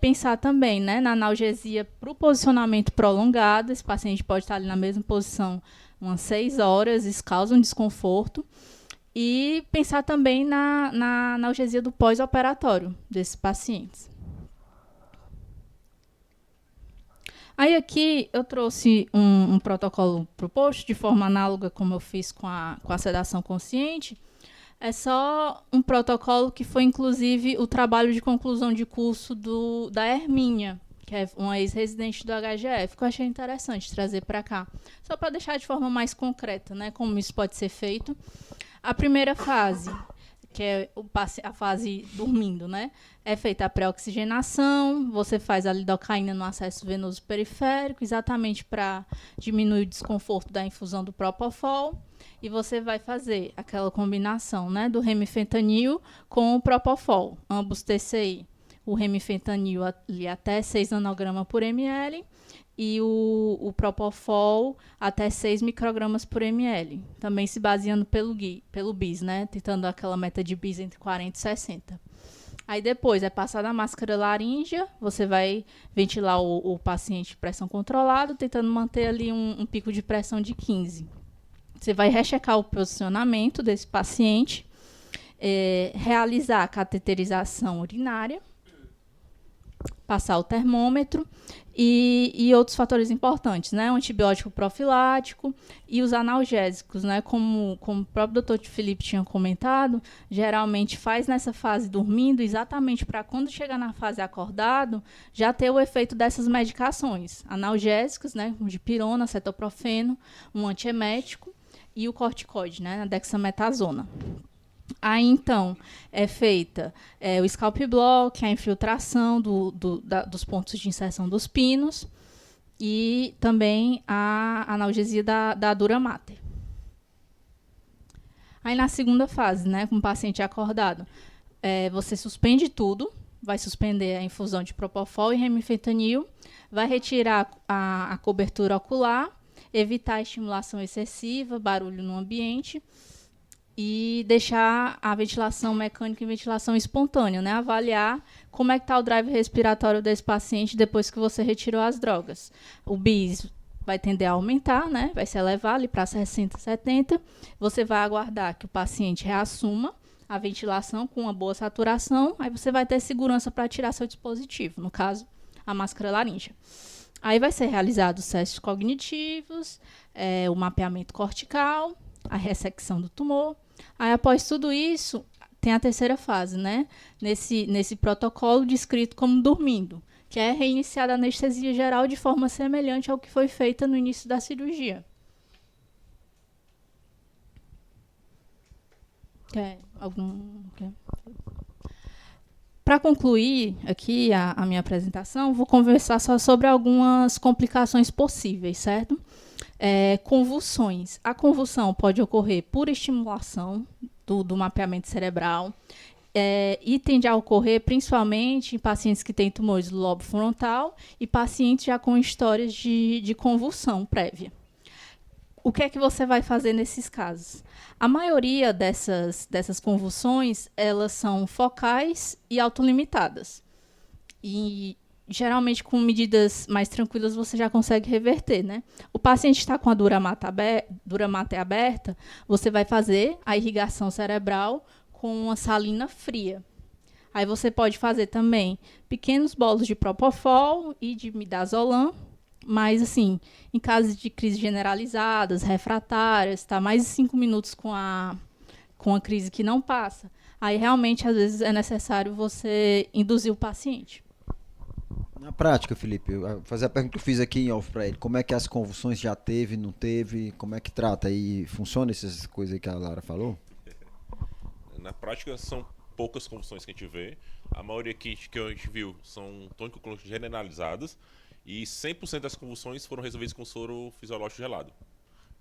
Pensar também, né, na analgesia para o posicionamento prolongado. Esse paciente pode estar ali na mesma posição umas 6 horas, isso causa um desconforto. E pensar também na analgesia do pós-operatório desses pacientes. Aí aqui eu trouxe um protocolo proposto de forma análoga como eu fiz com a sedação consciente. É só um protocolo que foi, inclusive, o trabalho de conclusão de curso da Hermínia, que é uma ex-residente do HGF, que eu achei interessante trazer para cá. Só para deixar de forma mais concreta, né, como isso pode ser feito. A primeira fase, que é a fase dormindo, né, é feita a pré-oxigenação, você faz a lidocaína no acesso venoso periférico, exatamente para diminuir o desconforto da infusão do Propofol. E você vai fazer aquela combinação, né, do remifentanil com o Propofol, ambos TCI. O remifentanil ali até 6 nanogramas por ml e o Propofol até 6 microgramas por ml. Também se baseando pelo BIS, né, tentando aquela meta de BIS entre 40 e 60. Aí depois é passada a máscara laríngea, você vai ventilar o paciente de pressão controlada, tentando manter ali um pico de pressão de 15. Você vai rechecar o posicionamento desse paciente, realizar a cateterização urinária, passar o termômetro e outros fatores importantes, né? O antibiótico profilático e os analgésicos, né? Como o próprio Dr. Felipe tinha comentado, geralmente faz nessa fase dormindo exatamente para quando chegar na fase acordado já ter o efeito dessas medicações. Analgésicos, né? Como dipirona, cetoprofeno, um antiemético e o corticoide, né? A dexametasona. Aí, então, é feita o scalp block, a infiltração dos pontos de inserção dos pinos e também a analgesia da dura mater. Aí, na segunda fase, né, com o paciente acordado, você suspende tudo, vai suspender a infusão de Propofol e remifentanil, vai retirar a cobertura ocular, evitar a estimulação excessiva, barulho no ambiente e deixar a ventilação mecânica e ventilação espontânea, né? Avaliar como é que está o drive respiratório desse paciente depois que você retirou as drogas. O BIS vai tender a aumentar, né? Vai se elevar ali para 60, 70. Você vai aguardar que o paciente reassuma a ventilação com uma boa saturação, aí você vai ter segurança para tirar seu dispositivo, no caso, a máscara laríngea. Aí vai ser realizado os testes cognitivos, o mapeamento cortical, a ressecção do tumor. Aí, após tudo isso, tem a terceira fase, né? Nesse protocolo descrito como dormindo, que é reiniciar a anestesia geral de forma semelhante ao que foi feita no início da cirurgia. Para concluir aqui a minha apresentação, vou conversar só sobre algumas complicações possíveis, certo? Convulsões. A convulsão pode ocorrer por estimulação do mapeamento cerebral e tende a ocorrer principalmente em pacientes que têm tumores do lobo frontal e pacientes já com histórias de convulsão prévia. O que é que você vai fazer nesses casos? A maioria dessas convulsões, elas são focais e autolimitadas. E, geralmente, com medidas mais tranquilas, você já consegue reverter, né? O paciente está com a dura mater aberta, você vai fazer a irrigação cerebral com uma salina fria. Aí você pode fazer também pequenos bolos de Propofol e de midazolam, mas, assim, em casos de crises generalizadas, refratárias, está mais de 5 minutos com a crise que não passa, aí realmente, às vezes, é necessário você induzir o paciente. Na prática, Felipe, eu vou fazer a pergunta que eu fiz aqui em off para ele. Como é que as convulsões já teve, não teve? Como é que trata? E funciona essas coisas aí que a Lara falou? Na prática, são poucas convulsões que a gente vê. A maioria que a gente viu são tônico-clônicas generalizadas. E 100% das convulsões foram resolvidas com soro fisiológico gelado.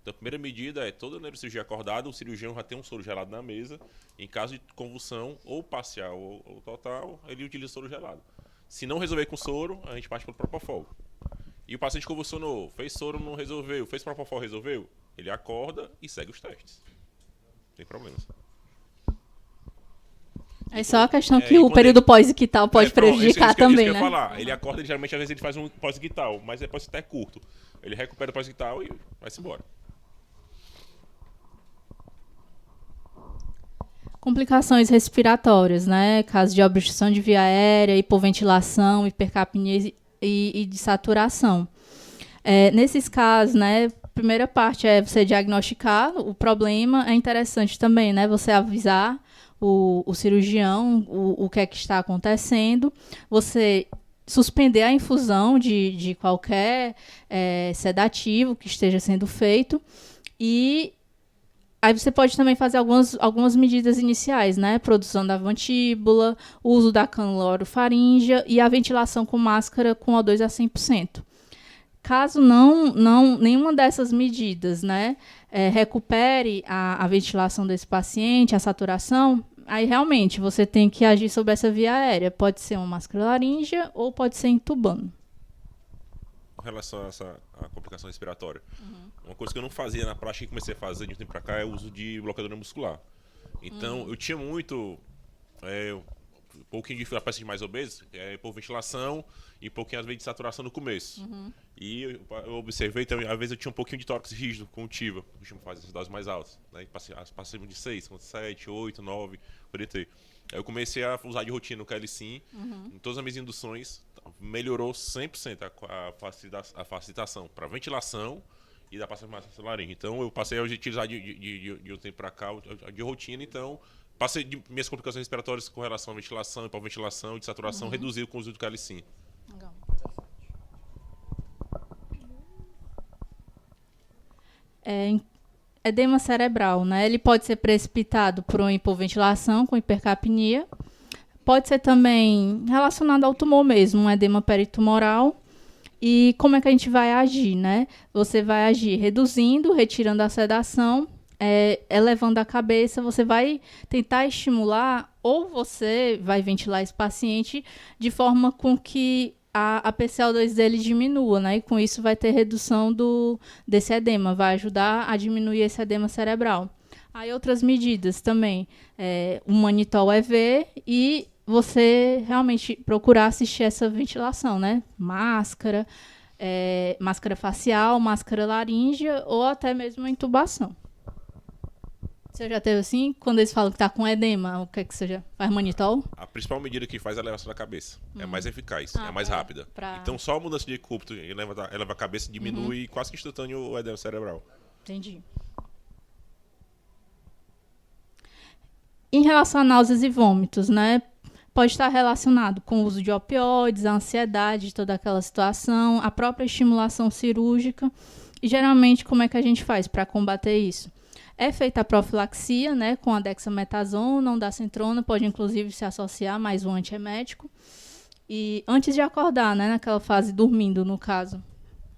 Então, a primeira medida é toda neurocirurgia acordada, o cirurgião já tem um soro gelado na mesa. Em caso de convulsão, ou parcial ou total, ele utiliza soro gelado. Se não resolver com soro, a gente parte para o Propofol. E o paciente convulsionou, fez soro, não resolveu, fez Propofol, resolveu, ele acorda e segue os testes. Não tem problemas. É só a questão que e o quando período pós-ictal pode prejudicar isso também, que eu né? ia falar. Ele acorda, ele, geralmente, às vezes, ele faz um pós-ictal, mas é pós até curto. Ele recupera o pós-ictal e vai-se embora. Complicações respiratórias, né? Caso de obstrução de via aérea, hipoventilação, hipercapnia e de saturação. Nesses casos, né? Primeira parte é você diagnosticar o problema. É interessante também, né? Você avisar o cirurgião o que é que está acontecendo. Você suspender a infusão de qualquer sedativo que esteja sendo feito. E aí você pode também fazer algumas medidas iniciais, né? Produção da mantíbula, uso da cânula orofaríngea e a ventilação com máscara com O2 a 100%. Caso nenhuma dessas medidas, né, recupere a ventilação desse paciente, a saturação, aí realmente você tem que agir sobre essa via aérea. Pode ser uma máscara laríngea ou pode ser intubando. Com relação a essa complicação respiratória, uma coisa que eu não fazia na prática e comecei a fazer de um tempo pra cá é o uso de bloqueador muscular. Então, eu tinha muito, um pouquinho de paciente mais obeso, por ventilação e um pouquinho às vezes de saturação no começo. E eu observei também, às vezes eu tinha um pouquinho de tórax rígido com TIVA, eu costumo fazer essas doses mais altas, né? Passei de 6, 7, 8, 9, poderia ter. Aí eu comecei a usar de rotina o KL-SIM, em todas as minhas induções, melhorou 100% a facilitação para ventilação e da passagem massa laringe. Então eu passei a utilizar de um tempo para cá de rotina, então passei de minhas complicações respiratórias com relação à ventilação, hipoventilação e de saturação reduziu com o uso do KL-SIM. Legal. Edema cerebral, né? Ele pode ser precipitado por uma hipoventilação com hipercapnia. Pode ser também relacionado ao tumor mesmo, um edema peritumoral. E como é que a gente vai agir, né? Você vai agir reduzindo, retirando a sedação, elevando a cabeça. Você vai tentar estimular ou você vai ventilar esse paciente de forma com que a PCO2 dele diminua, né? E com isso vai ter redução desse edema, vai ajudar a diminuir esse edema cerebral. Aí outras medidas também, o manitol EV e você realmente procurar assistir essa ventilação, né? Máscara, máscara facial, máscara laríngea ou até mesmo intubação. Você já teve assim? Quando eles falam que está com edema, o que é que você já faz? Manitol? A principal medida que faz é a elevação da cabeça. É mais eficaz, é mais rápida. Então só a mudança de decúbito eleva a cabeça diminui quase que instantâneo o edema cerebral. Entendi. Em relação a náuseas e vômitos, né? Pode estar relacionado com o uso de opioides, a ansiedade, toda aquela situação, a própria estimulação cirúrgica. E geralmente, como é que a gente faz para combater isso? É feita a profilaxia, né, com a dexametasona, ondansetrona, pode inclusive se associar mais um antiemético. E antes de acordar, né, naquela fase dormindo, no caso.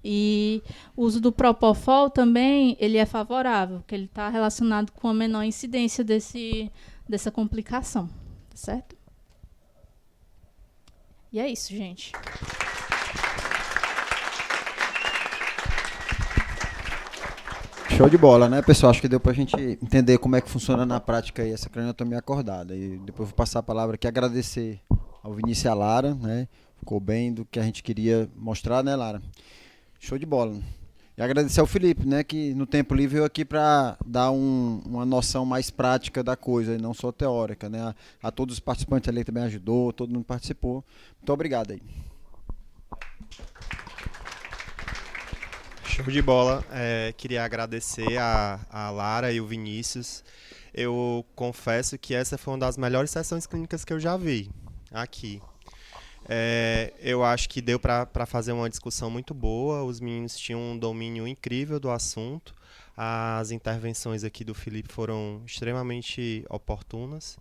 E o uso do Propofol também, ele é favorável, porque ele está relacionado com a menor incidência dessa complicação, tá certo? E é isso, gente. Show de bola, né, pessoal? Acho que deu pra gente entender como é que funciona na prática aí essa craniotomia acordada. E depois eu vou passar a palavra aqui, agradecer ao Vinícius e à Lara, né? Ficou bem do que a gente queria mostrar, né, Lara? Show de bola. E agradecer ao Felipe, né, que no tempo livre veio aqui para dar uma noção mais prática da coisa, e não só teórica, né? A todos os participantes ali que também ajudou, todo mundo participou. Muito obrigado aí. Show de bola. Queria agradecer a Lara e o Vinícius. Eu confesso que essa foi uma das melhores sessões clínicas que eu já vi aqui. Eu acho que deu para fazer uma discussão muito boa. Os meninos tinham um domínio incrível do assunto. As intervenções aqui do Felipe foram extremamente oportunas.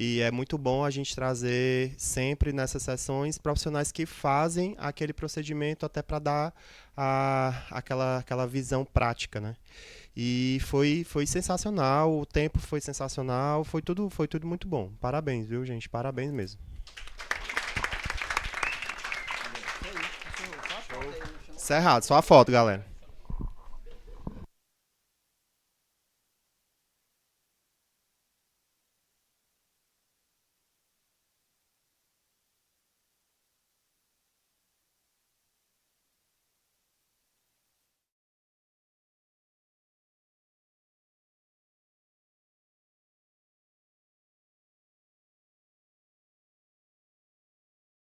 E é muito bom a gente trazer sempre nessas sessões profissionais que fazem aquele procedimento até para dar aquela visão prática, né? E foi sensacional, o tempo foi sensacional, foi tudo muito bom. Parabéns, viu, gente? Parabéns mesmo. Cerrado, só a foto, galera.